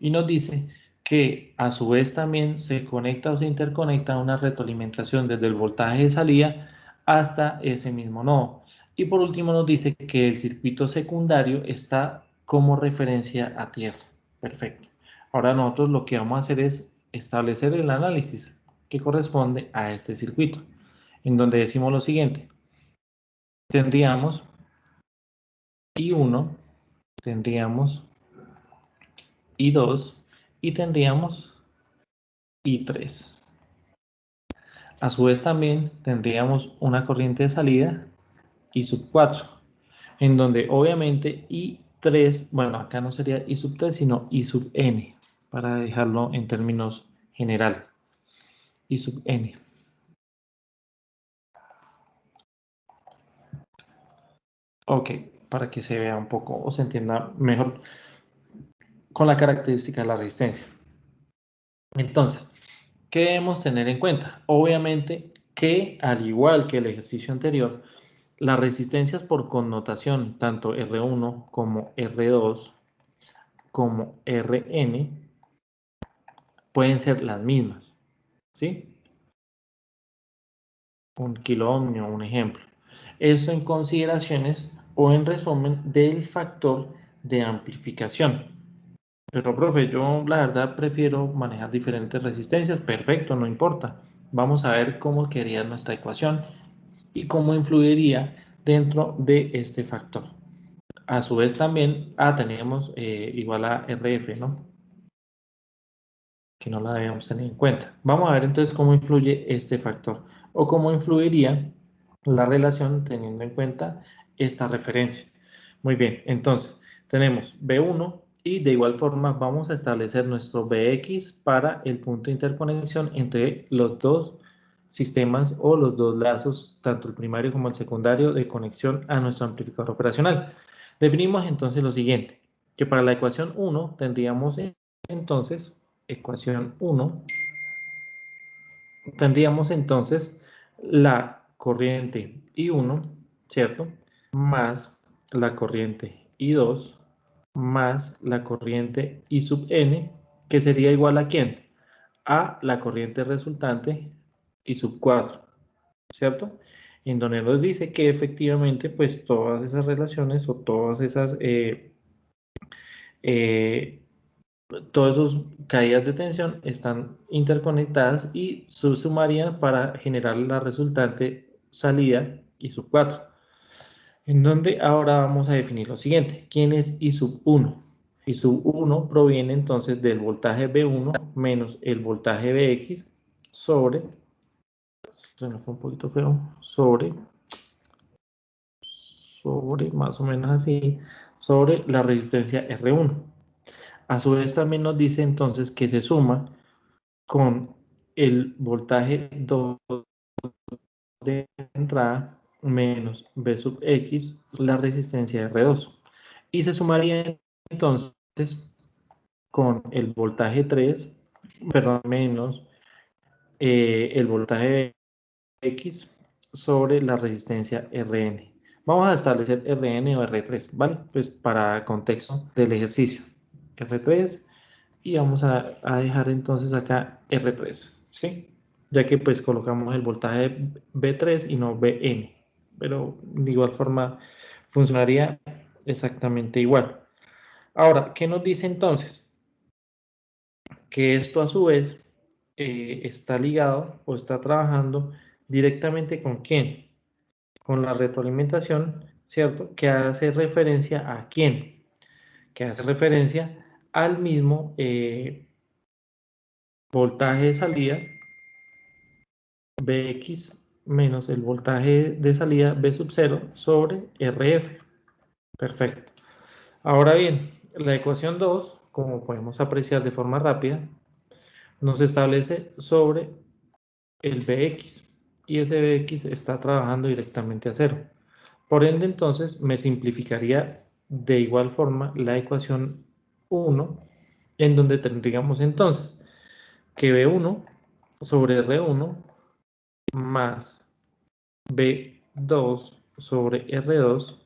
Y nos dice que a su vez también se conecta o se interconecta una retroalimentación desde el voltaje de salida hasta ese mismo nodo. Y por último nos dice que el circuito secundario está como referencia a tierra. Perfecto. Ahora nosotros lo que vamos a hacer es establecer el análisis que corresponde a este circuito, en donde decimos lo siguiente. Tendríamos I1, tendríamos I2 y tendríamos I3. A su vez también tendríamos una corriente de salida I sub 4, en donde obviamente I3, bueno, acá no sería I sub 3, sino I sub N, para dejarlo en términos generales. I sub N. Ok, para que se vea un poco o se entienda mejor con la característica de la resistencia. Entonces, ¿qué debemos tener en cuenta? Obviamente que, al igual que el ejercicio anterior, las resistencias por connotación, tanto R1 como R2 como Rn, pueden ser las mismas, ¿sí? Un kilo ohmio, un ejemplo. Eso en consideraciones o en resumen del factor de amplificación. Pero, profe, yo la verdad prefiero manejar diferentes resistencias. Perfecto, no importa. Vamos a ver cómo quedaría nuestra ecuación y cómo influiría dentro de este factor. A su vez también tenemos igual a RF, ¿no? Que no la debemos tener en cuenta. Vamos a ver entonces cómo influye este factor o cómo influiría la relación teniendo en cuenta esta referencia. Muy bien, entonces tenemos B1 y de igual forma vamos a establecer nuestro Bx para el punto de interconexión entre los dos sistemas o los dos lazos, tanto el primario como el secundario, de conexión a nuestro amplificador operacional. Definimos entonces lo siguiente, que para la ecuación 1 tendríamos entonces ecuación 1, tendríamos entonces la corriente I1, ¿cierto? Más la corriente I2 más la corriente I sub n, que sería igual a ¿quién? A la corriente resultante I sub 4, ¿cierto? En donde nos dice que efectivamente pues todas esas relaciones o todas esas todas esas caídas de tensión están interconectadas y se sumarían para generar la resultante salida I sub 4. En donde ahora vamos a definir lo siguiente. ¿Quién es I sub 1? I sub 1 proviene entonces del voltaje B1 menos el voltaje Bx sobre, se me fue un poquito feo, sobre más o menos así, sobre la resistencia R1. A su vez también nos dice entonces que se suma con el voltaje 2 de entrada menos B sub X, la resistencia R2. Y se sumaría entonces con el voltaje 3, perdón, menos el voltaje X sobre la resistencia Rn. Vamos a establecer Rn o R3, ¿vale? Pues para contexto del ejercicio. R3 y vamos a dejar entonces acá R3, ¿sí? Ya que pues colocamos el voltaje B3 y no Bn, pero de igual forma funcionaría exactamente igual. Ahora, ¿qué nos dice entonces? Que esto a su vez está ligado o está trabajando directamente con ¿quién? Con la retroalimentación, ¿cierto? Que hace referencia a ¿quién? Que hace referencia al mismo voltaje de salida Bx menos el voltaje de salida B sub 0 sobre Rf. Perfecto. Ahora bien, la ecuación 2, como podemos apreciar de forma rápida, nos establece sobre el Bx y ese Bx está trabajando directamente a 0. Por ende, entonces, me simplificaría de igual forma la ecuación 1, en donde tendríamos entonces que B1 sobre R1 más B2 sobre R2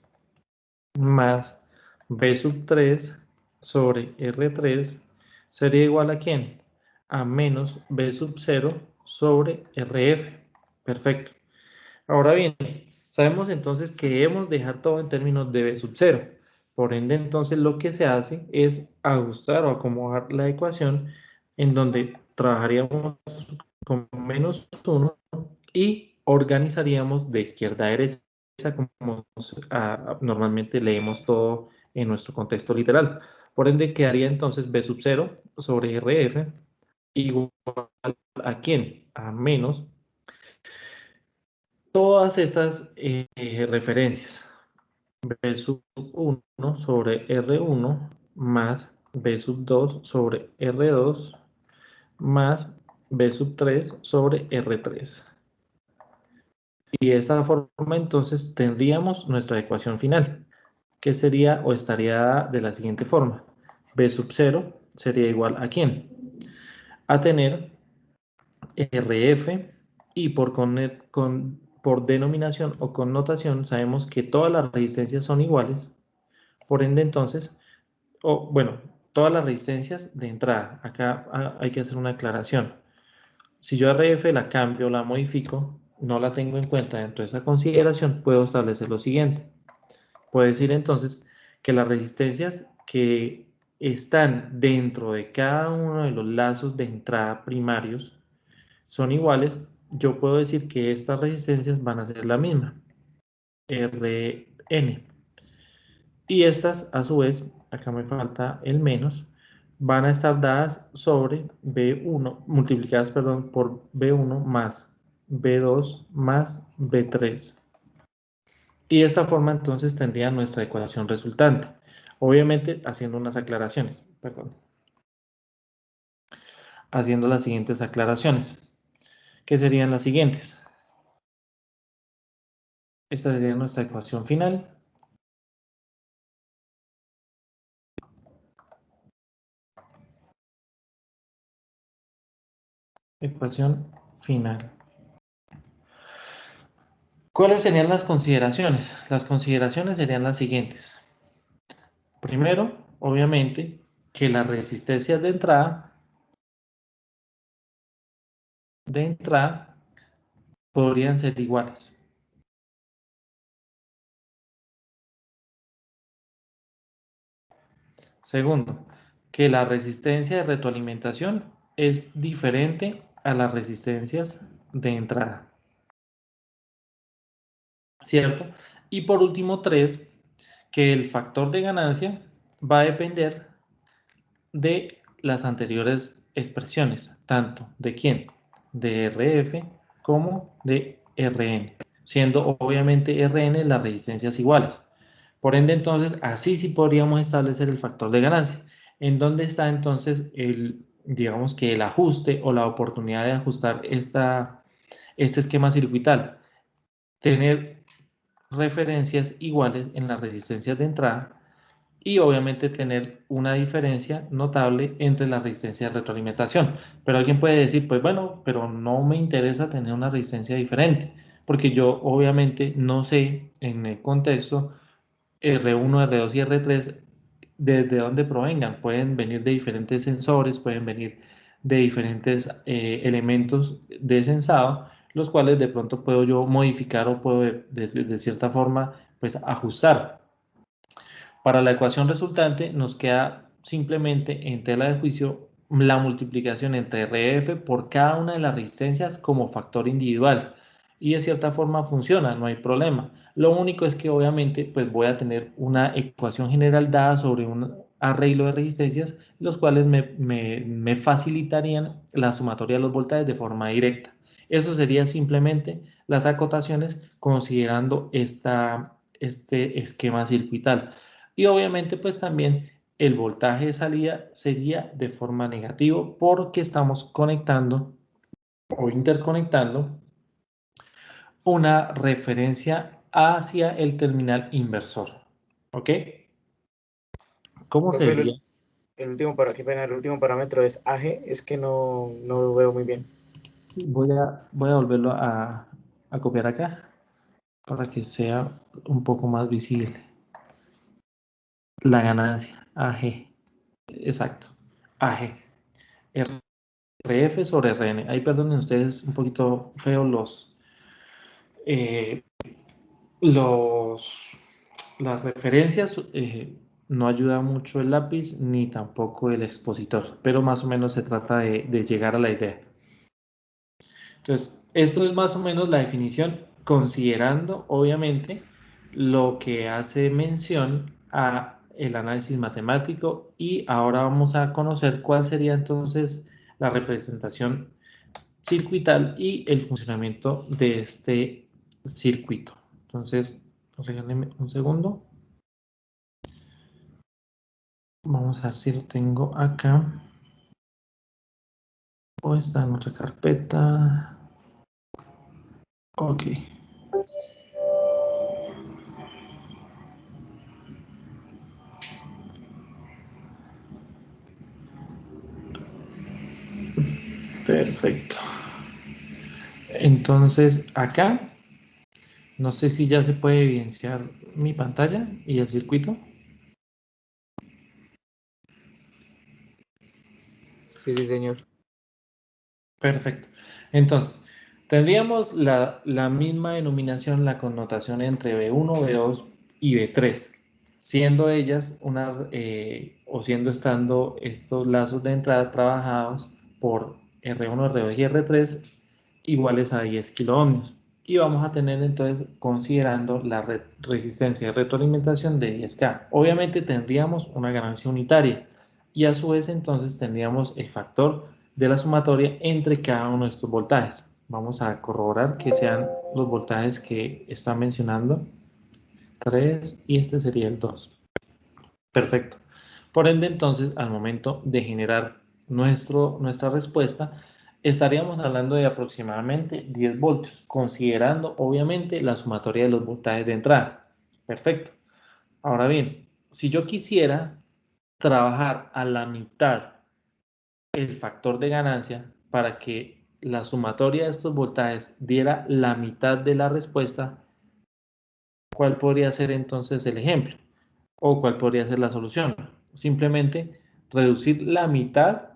más B sub 3 sobre R3 sería igual a ¿quién? A menos B sub 0 sobre RF. Perfecto. Ahora bien, sabemos entonces que debemos dejar todo en términos de B sub 0. Por ende, entonces lo que se hace es ajustar o acomodar la ecuación en donde trabajaríamos con menos 1 y organizaríamos de izquierda a derecha como normalmente leemos todo en nuestro contexto literal. Por ende, quedaría entonces B sub 0 sobre RF igual a ¿quién? A menos todas estas referencias. B sub 1 sobre R1 más B sub 2 sobre R2 más B sub 3 sobre R3. Y de esta forma entonces tendríamos nuestra ecuación final, que sería o estaría dada de la siguiente forma. B sub 0 sería igual a ¿quién? A tener RF y por por denominación o connotación, sabemos que todas las resistencias son iguales. Por ende, entonces, bueno, todas las resistencias de entrada. Acá hay que hacer una aclaración. Si yo RF la cambio, la modifico, no la tengo en cuenta dentro de esa consideración, puedo establecer lo siguiente. Puedo decir entonces que las resistencias que están dentro de cada uno de los lazos de entrada primarios son iguales. Yo puedo decir que estas resistencias van a ser la misma, Rn. Y estas, a su vez, acá me falta el menos, van a estar dadas sobre B1, multiplicadas, perdón, por B1 más B2 más B3. Y de esta forma entonces tendría nuestra ecuación resultante. Obviamente haciendo unas aclaraciones, perdón. Haciendo las siguientes aclaraciones, que serían las siguientes. Esta sería nuestra ecuación final. Ecuación final. ¿Cuáles serían las consideraciones? Las consideraciones serían las siguientes. Primero, obviamente, que las resistencias de entrada podrían ser iguales. Segundo, que la resistencia de retroalimentación es diferente a las resistencias de entrada. ¿Cierto? Y por último, 3, que el factor de ganancia va a depender de las anteriores expresiones, tanto de quién, de RF como de RN, siendo obviamente RN las resistencias iguales. Por ende, entonces, así sí podríamos establecer el factor de ganancia. ¿En dónde está entonces digamos que el ajuste o la oportunidad de ajustar este esquema circuital? Tener referencias iguales en las resistencias de entrada y obviamente tener una diferencia notable entre la resistencia de retroalimentación. Pero alguien puede decir, pues bueno, pero no me interesa tener una resistencia diferente, porque yo obviamente no sé en el contexto R1, R2 y R3 desde dónde provengan. Pueden venir de diferentes sensores, pueden venir de diferentes elementos de sensado, los cuales de pronto puedo yo modificar o puedo de cierta forma pues ajustar. Para la ecuación resultante nos queda simplemente en tela de juicio la multiplicación entre RF por cada una de las resistencias como factor individual. Y de cierta forma funciona, no hay problema. Lo único es que obviamente pues voy a tener una ecuación general dada sobre un arreglo de resistencias, los cuales me facilitarían la sumatoria de los voltajes de forma directa. Eso sería simplemente las acotaciones considerando este esquema circuital. Y obviamente pues también el voltaje de salida sería de forma negativo porque estamos conectando o interconectando una referencia hacia el terminal inversor. ¿Ok? ¿Cómo Profe, sería? el último, el último parámetro es AG, es que no lo veo muy bien. Sí, voy a volverlo a copiar acá para que sea un poco más visible. La ganancia, AG. Exacto, AG. RF sobre RN. Ahí perdonen ustedes un poquito feos las referencias. No ayuda mucho el lápiz ni tampoco el expositor, pero más o menos se trata de llegar a la idea. Entonces, esto es más o menos la definición, considerando obviamente lo que hace mención a el análisis matemático, y ahora vamos a conocer cuál sería entonces la representación circuital y el funcionamiento de este circuito. Entonces, regálenme un segundo. Vamos a ver si lo tengo acá. O está en otra carpeta. Ok. Perfecto. Entonces, acá No sé si ya se puede evidenciar mi pantalla y el circuito. Sí, sí, señor. Perfecto. Entonces, tendríamos la misma denominación, la connotación entre B1, B2 y B3, siendo ellas o siendo estando estos lazos de entrada trabajados por R1, R2 y R3 iguales a 10 kiloohmios. Y vamos a tener entonces, considerando la resistencia de retroalimentación de 10K. Obviamente tendríamos una ganancia unitaria y a su vez entonces tendríamos el factor de la sumatoria entre cada uno de estos voltajes. Vamos a corroborar que sean los voltajes que está mencionando, 3 y este sería el 2. Perfecto. Por ende, entonces, al momento de generar nuestra respuesta, estaríamos hablando de aproximadamente 10 voltios, considerando obviamente la sumatoria de los voltajes de entrada. Perfecto. Ahora bien, si yo quisiera trabajar a la mitad el factor de ganancia para que la sumatoria de estos voltajes diera la mitad de la respuesta, ¿cuál podría ser entonces el ejemplo? ¿O cuál podría ser la solución? Simplemente reducir la mitad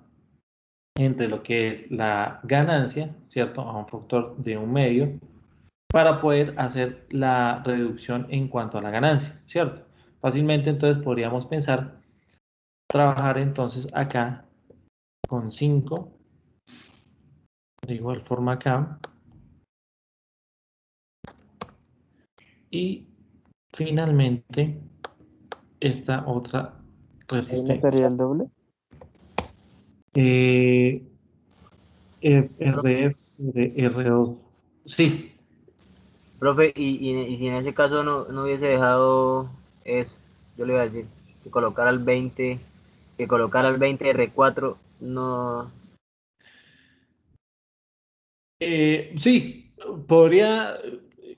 entre lo que es la ganancia, ¿cierto? A un factor de 1/2 para poder hacer la reducción en cuanto a la ganancia, ¿cierto? Fácilmente entonces podríamos pensar, trabajar entonces acá con 5, de igual forma acá, y finalmente esta otra ¿Ahí no sería resistencia. el doble? Eh, Profe, RF de R2. Sí, profe, y si en ese caso no hubiese dejado eso, yo le iba a decir que colocara el 20, que colocara el 20 R4, no. sí, podría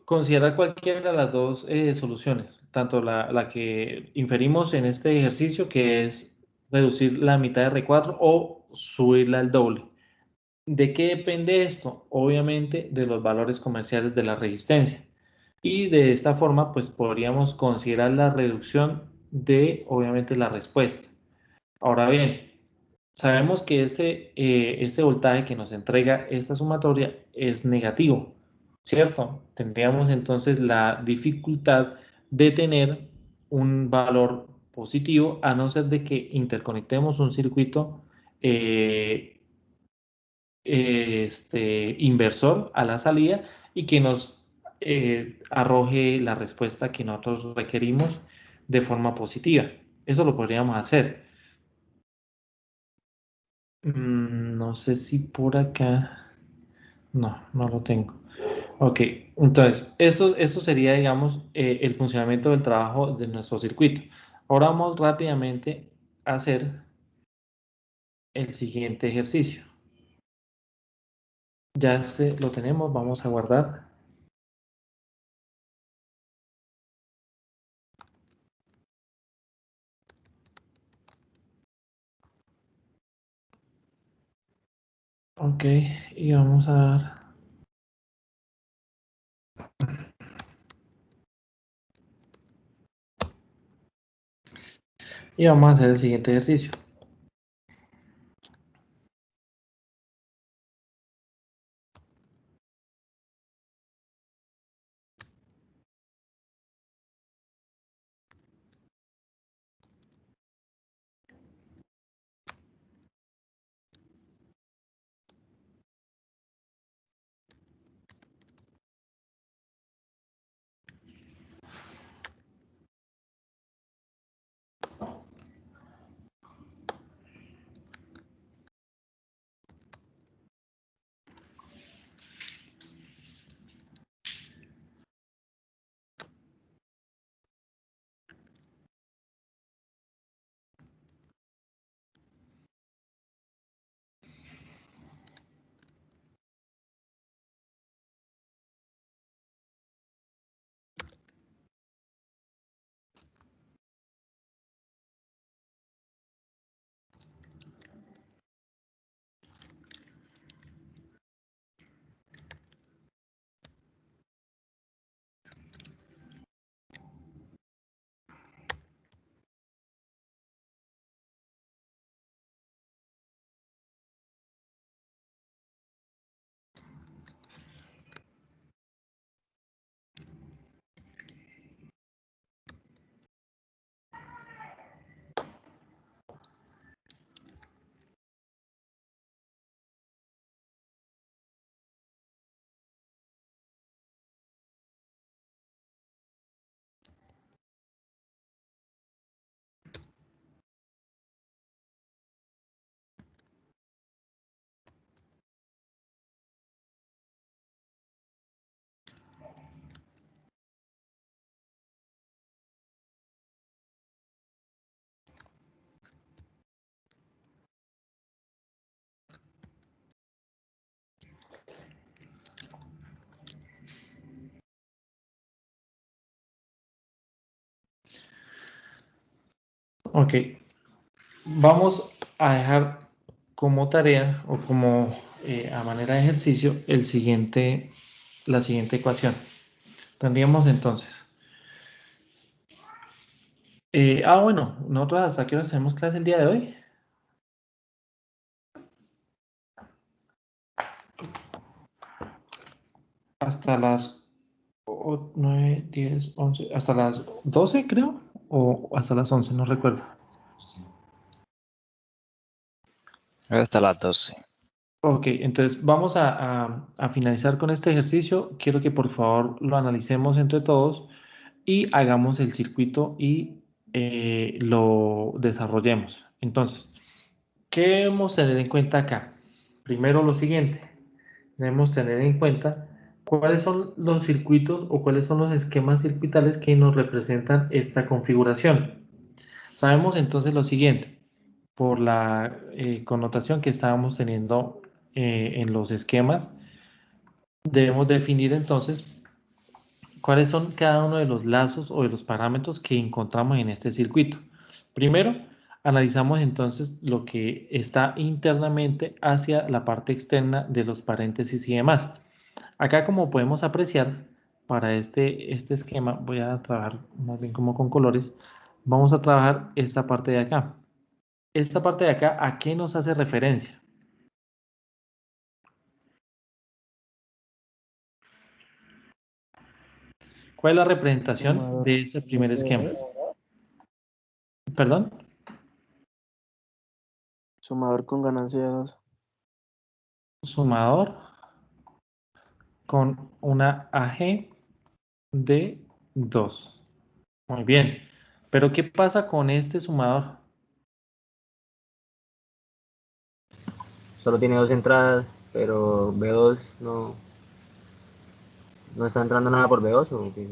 considerar cualquiera de las dos soluciones, tanto la que inferimos en este ejercicio, que es reducir la mitad de R4 o subirla al doble. ¿De qué depende esto? Obviamente de los valores comerciales de la resistencia. Y de esta forma, pues podríamos considerar la reducción de, obviamente, la respuesta. Ahora bien, sabemos que este voltaje que nos entrega esta sumatoria es negativo, ¿cierto? Tendríamos entonces la dificultad de tener un valor positivo a no ser de que interconectemos un circuito eh, inversor a la salida y que nos arroje la respuesta que nosotros requerimos de forma positiva. Eso lo podríamos hacer. No sé si por acá. No, no lo tengo. Ok, entonces, esto sería, digamos, el funcionamiento del trabajo de nuestro circuito. Ahora vamos rápidamente a hacer el siguiente ejercicio. Ya lo tenemos, vamos a guardar. Ok, y vamos a dar. Y vamos a hacer el siguiente ejercicio. Ok, vamos a dejar como tarea o como a manera de ejercicio la siguiente ecuación. Tendríamos entonces, bueno, nosotros hasta qué hora tenemos clase el día de hoy. Hasta las 9, 10, 11, hasta las 12 creo, o hasta las 11, no recuerdo. Hasta las 12. Ok, entonces vamos a finalizar con este ejercicio. Quiero que por favor lo analicemos entre todos y hagamos el circuito y lo desarrollemos. Entonces, ¿qué debemos tener en cuenta acá? Primero lo siguiente, debemos tener en cuenta cuáles son los circuitos o cuáles son los esquemas circuitales que nos representan esta configuración. Sabemos entonces lo siguiente, por la connotación que estábamos teniendo en los esquemas, debemos definir entonces cuáles son cada uno de los lazos o de los parámetros que encontramos en este circuito. Primero, analizamos entonces lo que está internamente hacia la parte externa de los paréntesis y demás. Acá, como podemos apreciar, para este esquema, voy a trabajar más bien como con colores, vamos a trabajar esta parte de acá. Esta parte de acá, ¿a qué nos hace referencia? ¿Cuál es la representación de ese primer esquema? ¿Perdón? Sumador con ganancia de 2. Sumador con una AG de 2. Muy bien. Pero ¿qué pasa con este sumador? Solo tiene dos entradas, pero B2 no está entrando nada por B2 o qué?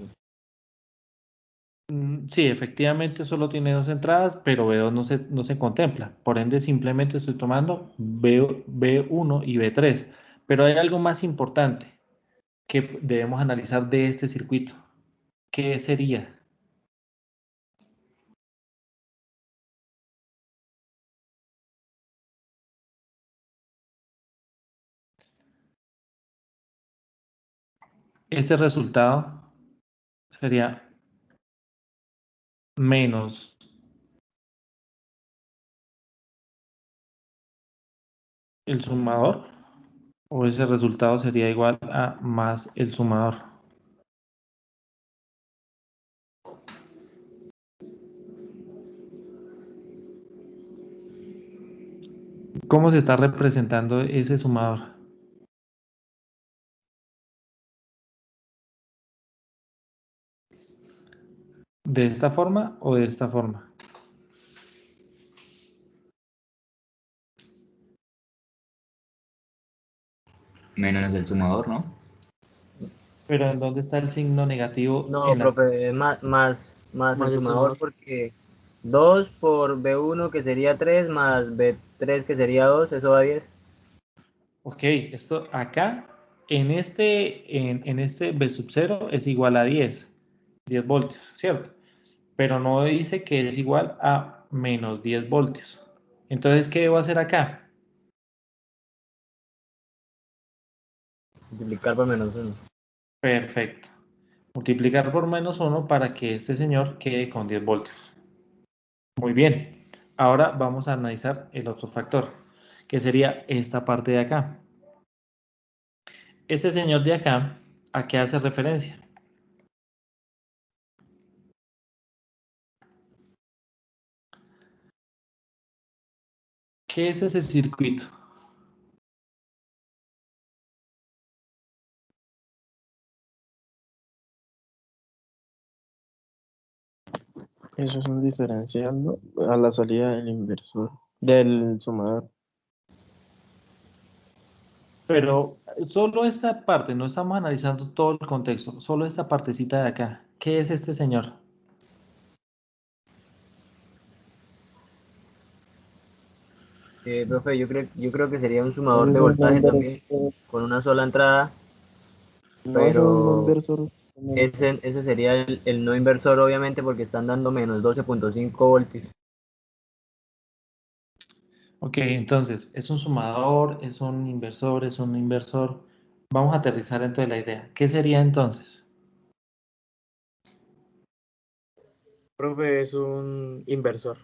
Sí, efectivamente solo tiene dos entradas, pero B2 no se contempla. Por ende, simplemente estoy tomando B1 y B3. Pero hay algo más importante que debemos analizar de este circuito. ¿Qué sería? Este resultado sería menos el sumador, o ese resultado sería igual a más el sumador. ¿Cómo se está representando ese sumador? ¿De esta forma o de esta forma? Menos el sumador, ¿no? Pero ¿en dónde está el signo negativo No, en la... profe, más Más el el sumador sumador. porque 2 por B1 que sería 3 más B3 que sería 2, eso da 10. Ok, esto acá, en este B sub 0 es igual a 10 voltios, ¿cierto? Pero no dice que es igual a menos 10 voltios. Entonces, ¿qué debo hacer acá? Multiplicar por menos 1. Perfecto. Multiplicar por menos 1 para que este señor quede con 10 voltios. Muy bien. Ahora vamos a analizar el otro factor, que sería esta parte de acá. Ese señor de acá, ¿a qué hace referencia? ¿Qué es ese circuito? Eso es un diferencial, ¿no? A la salida del inversor, del sumador. Pero solo esta parte, no estamos analizando todo el contexto, solo esta partecita de acá. ¿Qué es este señor? Profe, yo creo que sería un Eso sumador es de un voltaje inversor. también, con una sola entrada, No, eso es un pero inversor. ese sería el no inversor obviamente porque están dando menos 12.5 voltios. Ok, entonces, es un sumador, es un inversor, es un inversor. Vamos a aterrizar entonces la idea. ¿Qué sería entonces? Profe, es un inversor.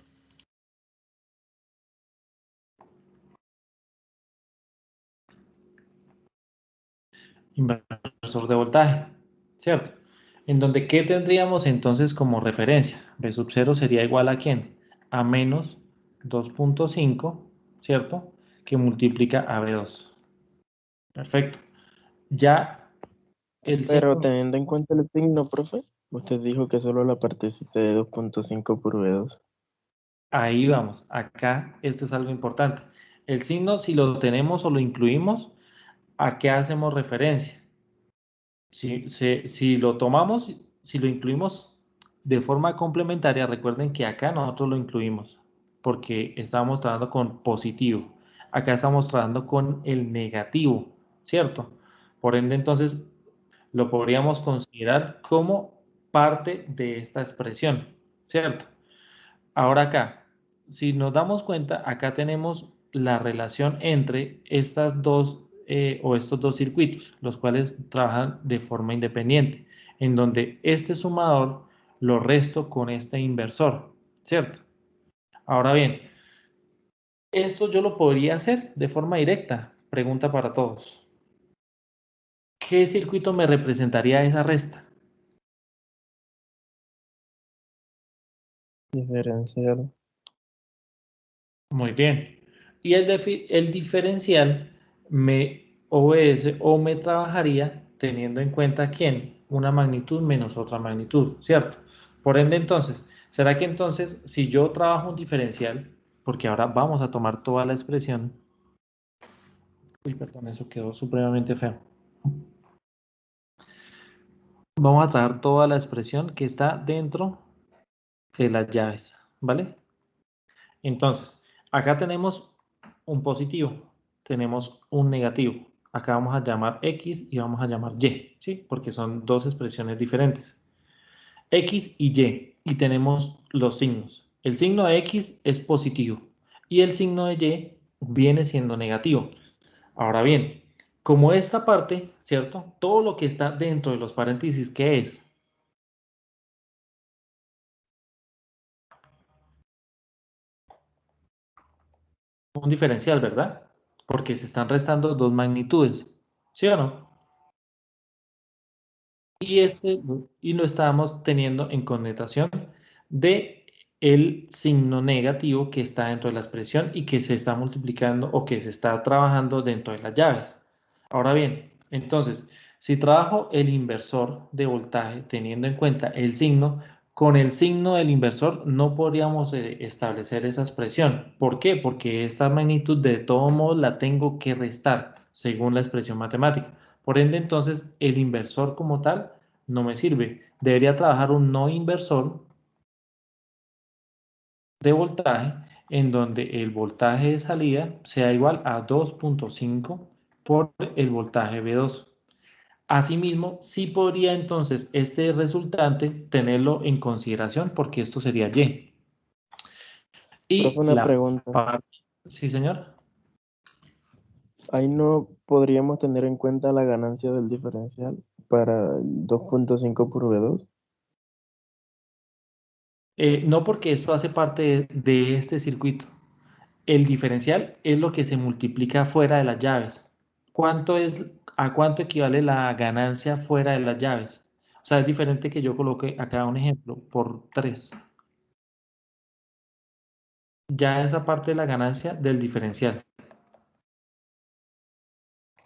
Inversor de voltaje, ¿cierto? En donde, ¿qué tendríamos entonces como referencia? B sub 0 sería igual ¿a quién? A menos 2.5, ¿cierto? Que multiplica a B2. Perfecto. Ya el Pero signo, teniendo en cuenta el signo, profe, usted dijo que solo la partecita de 2.5 por V2. ahí vamos. Acá, esto es algo importante. El signo, si lo tenemos o lo incluimos, ¿a qué hacemos referencia? Si lo tomamos, si lo incluimos de forma complementaria, recuerden que acá nosotros lo incluimos porque estamos trabajando con positivo. Acá estamos trabajando con el negativo, ¿cierto? Por ende, entonces, lo podríamos considerar como parte de esta expresión, ¿cierto? Ahora acá, si nos damos cuenta, acá tenemos la relación entre estas dos o estos dos circuitos, los cuales trabajan de forma independiente, en donde este sumador lo resto con este inversor, ¿cierto? Ahora bien, esto yo lo podría hacer de forma directa. Pregunta para todos. ¿Qué circuito me representaría esa resta? Diferencial. Muy bien. Y el diferencial me obedece o me trabajaría teniendo en cuenta quién, una magnitud menos otra magnitud, ¿cierto? Por ende, entonces, ¿será que entonces si yo trabajo un diferencial, porque ahora vamos a tomar toda la expresión, uy, perdón, eso quedó supremamente feo. Vamos a traer toda la expresión que está dentro de las llaves, ¿vale? Entonces, acá tenemos un positivo, tenemos un negativo. Acá vamos a llamar X y vamos a llamar Y, ¿sí? Porque son dos expresiones diferentes. X y Y, y tenemos los signos. El signo de X es positivo y el signo de Y viene siendo negativo. Ahora bien, como esta parte, ¿cierto? Todo lo que está dentro de los paréntesis, ¿qué es? Un diferencial, ¿verdad? Porque se están restando dos magnitudes, ¿sí o no? Y lo estábamos teniendo en connotación de el signo negativo que está dentro de la expresión y que se está multiplicando o que se está trabajando dentro de las llaves. Ahora bien, entonces, si trabajo el inversor de voltaje teniendo en cuenta el signo, con el signo del inversor no podríamos establecer esa expresión. ¿Por qué? Porque esta magnitud de todo modo la tengo que restar según la expresión matemática. Por ende, entonces, el inversor como tal no me sirve. Debería trabajar un no inversor de voltaje en donde el voltaje de salida sea igual a 2.5 por el voltaje V2. Asimismo, sí podría entonces este resultante tenerlo en consideración porque esto sería Y. Profe, Y una la pregunta. parte, sí señor. Ahí no podríamos tener en cuenta la ganancia del diferencial para el 2.5 por V2. No porque esto hace parte de este circuito. El diferencial es lo que se multiplica fuera de las llaves. ¿A cuánto equivale la ganancia fuera de las llaves? O sea, es diferente que yo coloque acá un ejemplo por 3. Ya esa parte de la ganancia del diferencial.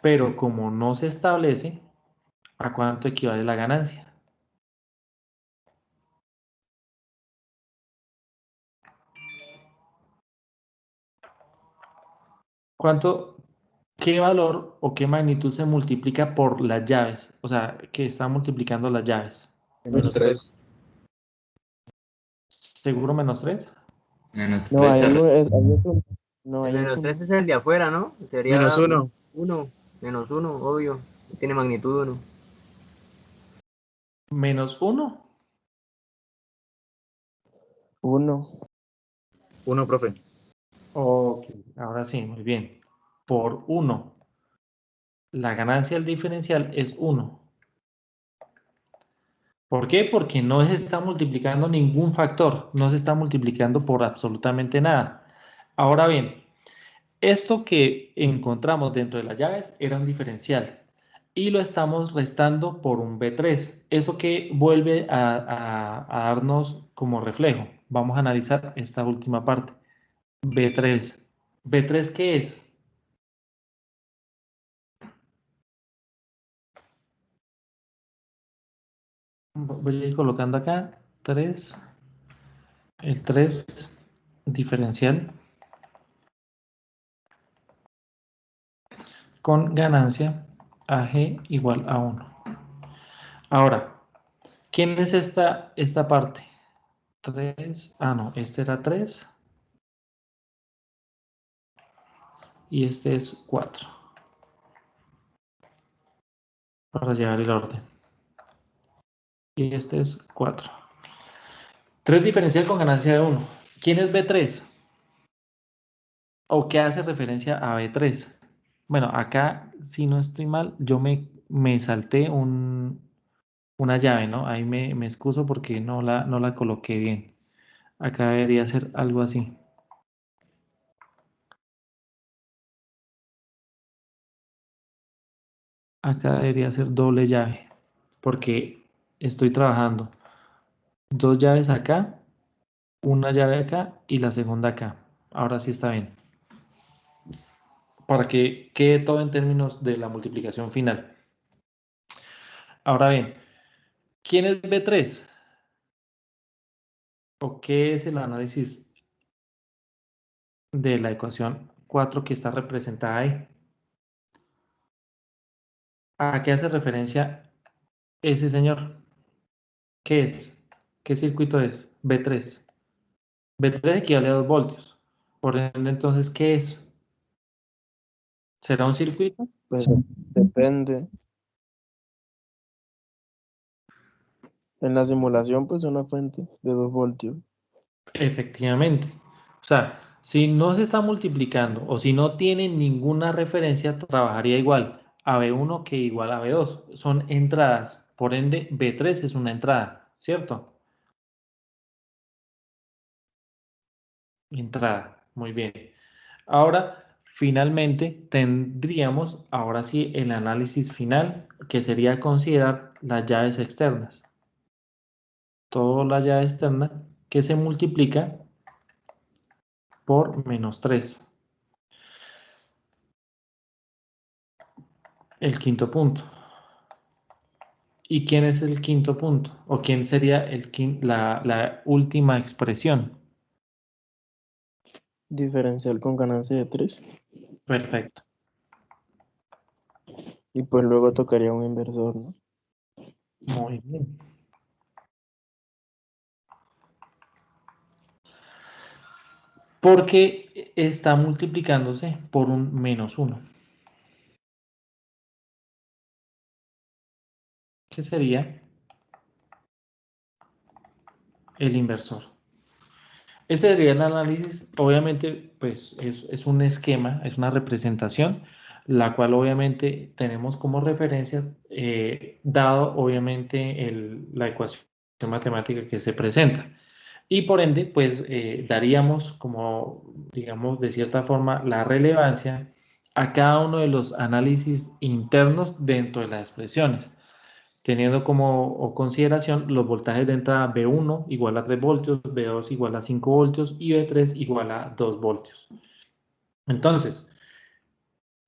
Pero como no se establece, ¿a cuánto equivale la ganancia? ¿Cuánto, qué valor o qué magnitud se multiplica por las llaves? O sea, que está multiplicando las llaves. Menos Menos 3. 3. ¿Seguro menos 3? Menos No, 3 ahí, se resta. no, El ahí es menos 3 es el de afuera, ¿no? Menos Sería 1. 1, menos 1, obvio. Tiene magnitud 1. Menos 1. 1. 1, profe. Ok, ahora sí, muy bien. Por 1. La ganancia del diferencial es 1. ¿Por qué? Porque no se está multiplicando ningún factor, no se está multiplicando por absolutamente nada. Ahora bien, esto que encontramos dentro de las llaves era un diferencial y lo estamos restando por un B3. Eso que vuelve a darnos como reflejo. Vamos a analizar esta última parte. B3. ¿B3 qué es? Voy a ir colocando acá 3. El 3 diferencial con ganancia AG igual a 1. Ahora, ¿quién es esta parte? 3. Ah, no, este era 3. Y este es 4. Para llevar el orden. Y este es 4. 3 diferencial con ganancia de 1. ¿Quién es B3? ¿O qué hace referencia a B3? Bueno, acá, si no estoy mal, yo me salté una llave, ¿no? Ahí me excuso porque no la coloqué bien. Acá debería ser algo así. Acá debería ser doble llave, porque estoy trabajando 2 llaves acá, una llave acá y la segunda acá. Ahora sí está bien. Para que quede todo en términos de la multiplicación final. Ahora bien, ¿quién es B3? ¿O qué es el análisis de la ecuación 4 que está representada ahí? ¿A qué hace referencia ese señor? ¿Qué es? ¿Qué circuito es? B3. B3 equivale a 2 voltios. Por ende, entonces, ¿qué es? ¿Será un circuito? Pues depende. En la simulación, pues una fuente de 2 voltios. Efectivamente. O sea, si no se está multiplicando o si no tiene ninguna referencia, trabajaría igual a B1 que igual a B2. Son entradas. Por ende, B3 es una entrada, ¿cierto? Entrada. Muy bien. Ahora, finalmente, tendríamos, ahora sí, el análisis final, que sería considerar las llaves externas. Toda la llave externa que se multiplica por -3. El quinto punto. ¿Y quién es el quinto punto? ¿O quién sería la última expresión? Diferencial con ganancia de 3. Perfecto. Y pues luego tocaría un inversor, ¿no? Muy bien. Porque está multiplicándose por un -1. ¿Qué sería el inversor? Ese sería el análisis. Obviamente, pues es un esquema, es una representación, la cual obviamente tenemos como referencia, dado obviamente la ecuación matemática que se presenta. Y por ende, pues daríamos como, digamos, de cierta forma, la relevancia a cada uno de los análisis internos dentro de las expresiones, teniendo como o consideración los voltajes de entrada B1 igual a 3 voltios, B2 igual a 5 voltios y B3 igual a 2 voltios. Entonces,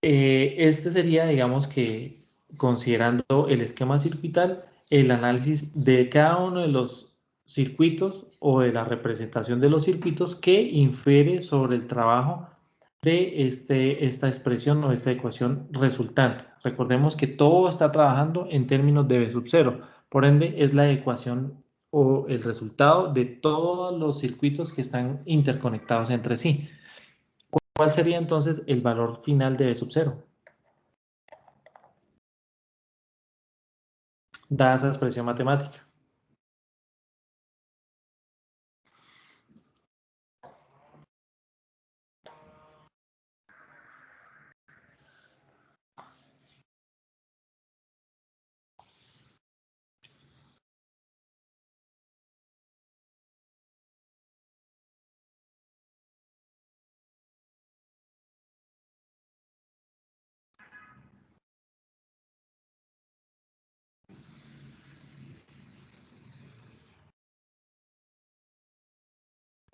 este sería, digamos que, considerando el esquema circuital, el análisis de cada uno de los circuitos o de la representación de los circuitos que infiere sobre el trabajo de esta expresión o esta ecuación resultante. Recordemos que todo está trabajando en términos de B sub 0, por ende es la ecuación o el resultado de todos los circuitos que están interconectados entre sí. ¿Cuál sería entonces el valor final de B sub 0? Dada esa expresión matemática.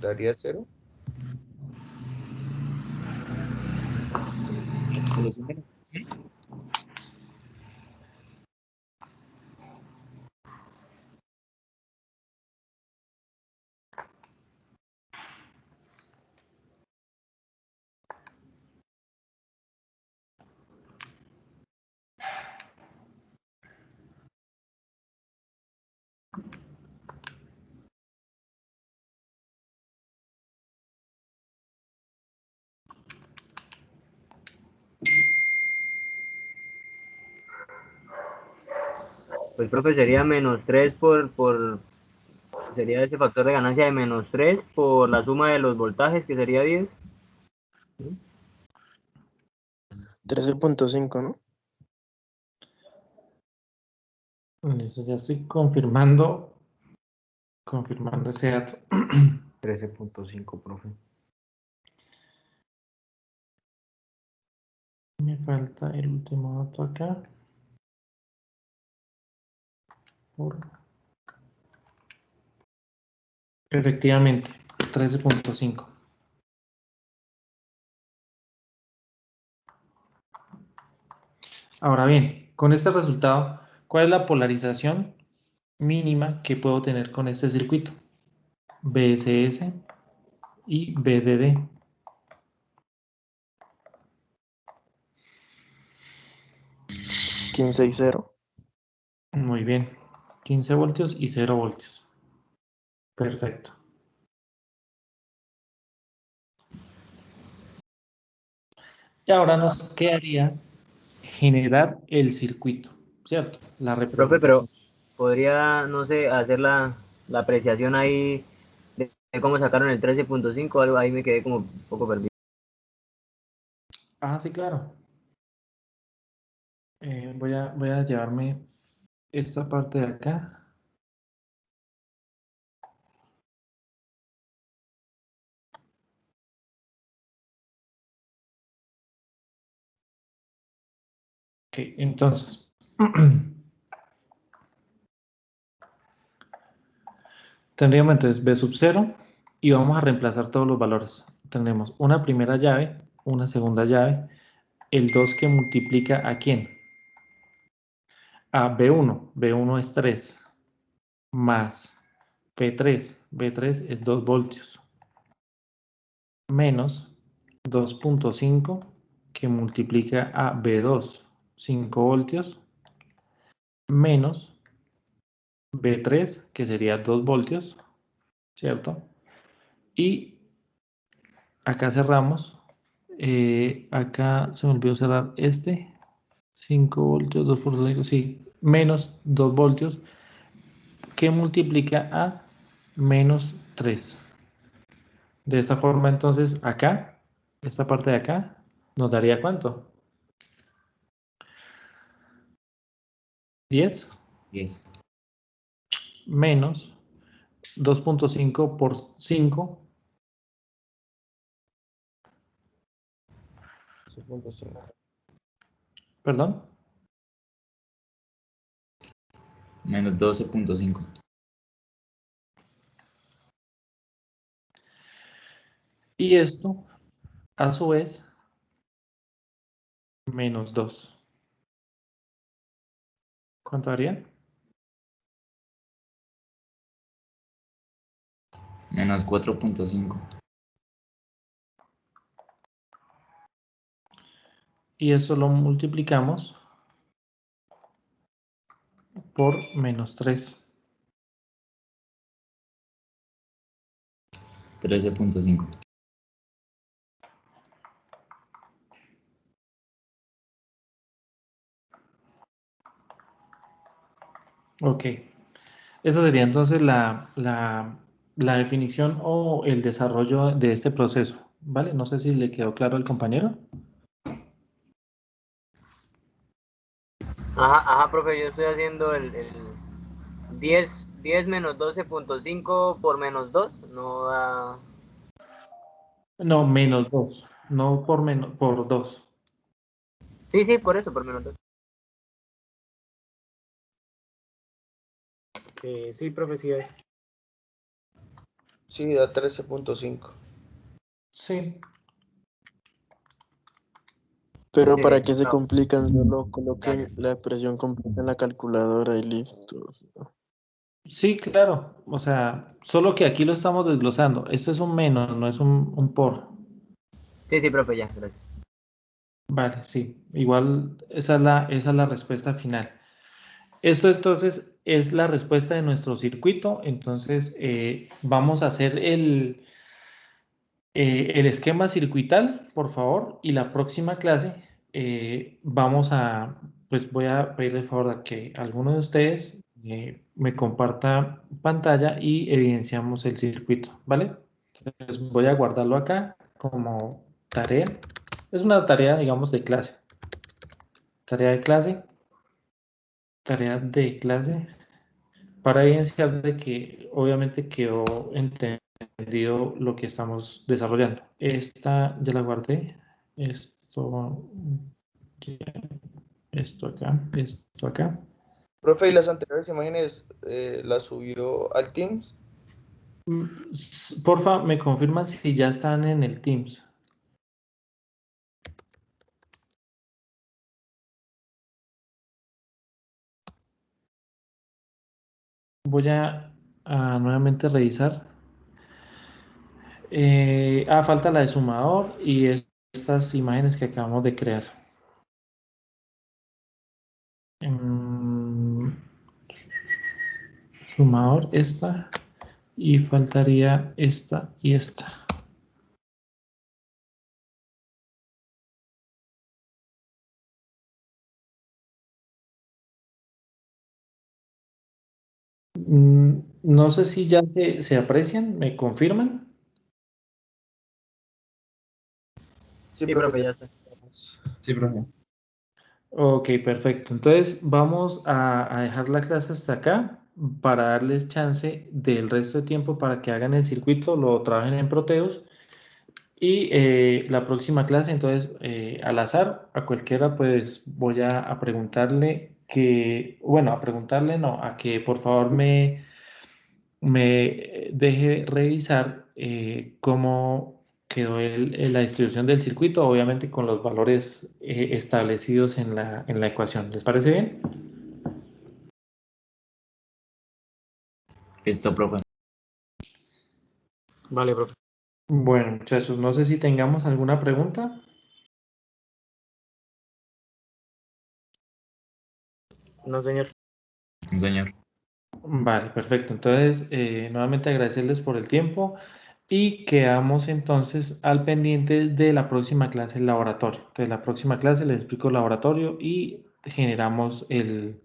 daría 0. La solución de la ecuación. Pues profe, sería menos 3 sería ese factor de ganancia de menos 3 por la suma de los voltajes, que sería 10. 13.5, ¿no? Listo, ya estoy confirmando ese dato. 13.5, profe. Me falta el último dato acá. Efectivamente, 13.5. Ahora bien, con este resultado, ¿cuál es la polarización mínima que puedo tener con este circuito? BSS y BDD. — 15 y 0. Muy bien, 15 voltios y 0 voltios. Perfecto. Y ahora nos quedaría generar el circuito, ¿cierto? La Profe, pero representación. podría, no sé, hacer la apreciación ahí de cómo sacaron el 13.5, algo ahí me quedé como un poco perdido. Ah, sí, claro. Voy a llevarme esta parte de acá. Ok, entonces. Tendríamos entonces B sub 0 y vamos a reemplazar todos los valores. Tendremos una primera llave, una segunda llave, el 2 que multiplica ¿a quién? A B1. B1 es 3 más B3 es 2 voltios menos 2.5 que multiplica a B2, 5 voltios menos B3 que sería 2 voltios, ¿cierto? Y acá cerramos. Acá se me olvidó cerrar este. 5 voltios, 2 por 2, sí. Menos 2 voltios que multiplica a menos 3. De esta forma, entonces, acá, esta parte de acá, nos daría ¿cuánto? 10 10. menos 2.5 por 5. 12.5. Perdón. Menos 12.5. Y esto, a su vez, menos 2. ¿Cuánto haría? Menos 4.5. Y eso lo multiplicamos por menos 3. 13.5. Ok. Esa sería entonces la definición o el desarrollo de este proceso, ¿vale? No sé si le quedó claro al compañero. Ajá, profe, yo estoy haciendo el 10 menos 12.5 por menos 2, no da... No, menos 2. No por menos, por 2. Sí, por eso, por menos 2. Sí, profe, sí es. Sí, da 13.5. Sí, Pero Sí, ¿para qué se no, complican? Solo dale. coloquen la expresión completa en la calculadora y listo. sí, claro. O sea, solo que aquí lo estamos desglosando. Esto es un menos, no es un por. Sí, sí, profe, ya, gracias. Vale, sí. Igual esa es la respuesta final. Esto entonces es la respuesta de nuestro circuito. Entonces vamos a hacer el esquema circuital, por favor, y la próxima clase pues voy a pedirle el favor a que alguno de ustedes me comparta pantalla y evidenciamos el circuito, ¿vale? Entonces voy a guardarlo acá como tarea. Es una tarea, digamos, de clase. Tarea de clase. Tarea de clase. Para evidenciar de que obviamente quedó entendido lo que estamos desarrollando. Esta ya la guardé. Esto, esto acá. Profe, ¿y las anteriores imágenes las subió al Teams? Porfa, me confirman si ya están en el Teams. Voy a nuevamente revisar. Falta la de sumador y estas imágenes que acabamos de crear. Mm, Sumador esta y faltaría esta y esta. No sé si ya se aprecian, ¿me confirman? Sí, Sí, profe, profe, ya ya está. estamos. Sí, profe. Ok, perfecto. Entonces vamos a dejar la clase hasta acá para darles chance del resto de tiempo para que hagan el circuito, lo trabajen en Proteus. Y la próxima clase, entonces, al azar, a cualquiera, pues voy a preguntarle bueno, a preguntarle, no, a que por favor me deje revisar cómo quedó la distribución del circuito, obviamente con los valores establecidos en la ecuación. ¿Les parece bien? Listo, profe. Vale, profe. Bueno, muchachos, no sé si tengamos alguna pregunta. No, señor. Señor. Vale, perfecto. Entonces, nuevamente agradecerles por el tiempo y quedamos entonces al pendiente de la próxima clase, el laboratorio. Entonces, la próxima clase les explico el laboratorio y generamos el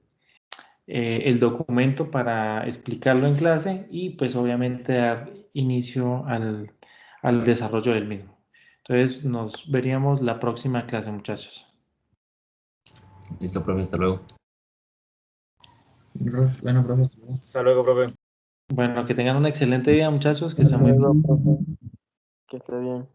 documento para explicarlo en clase y pues obviamente dar inicio al desarrollo del mismo. Entonces, nos veríamos la próxima clase, muchachos. Listo, profe, hasta luego. Bueno, profe, hasta luego. Hasta luego, profe. Bueno, que tengan un excelente día, muchachos, que Hasta estén muy luego, bien. profe. Que esté bien.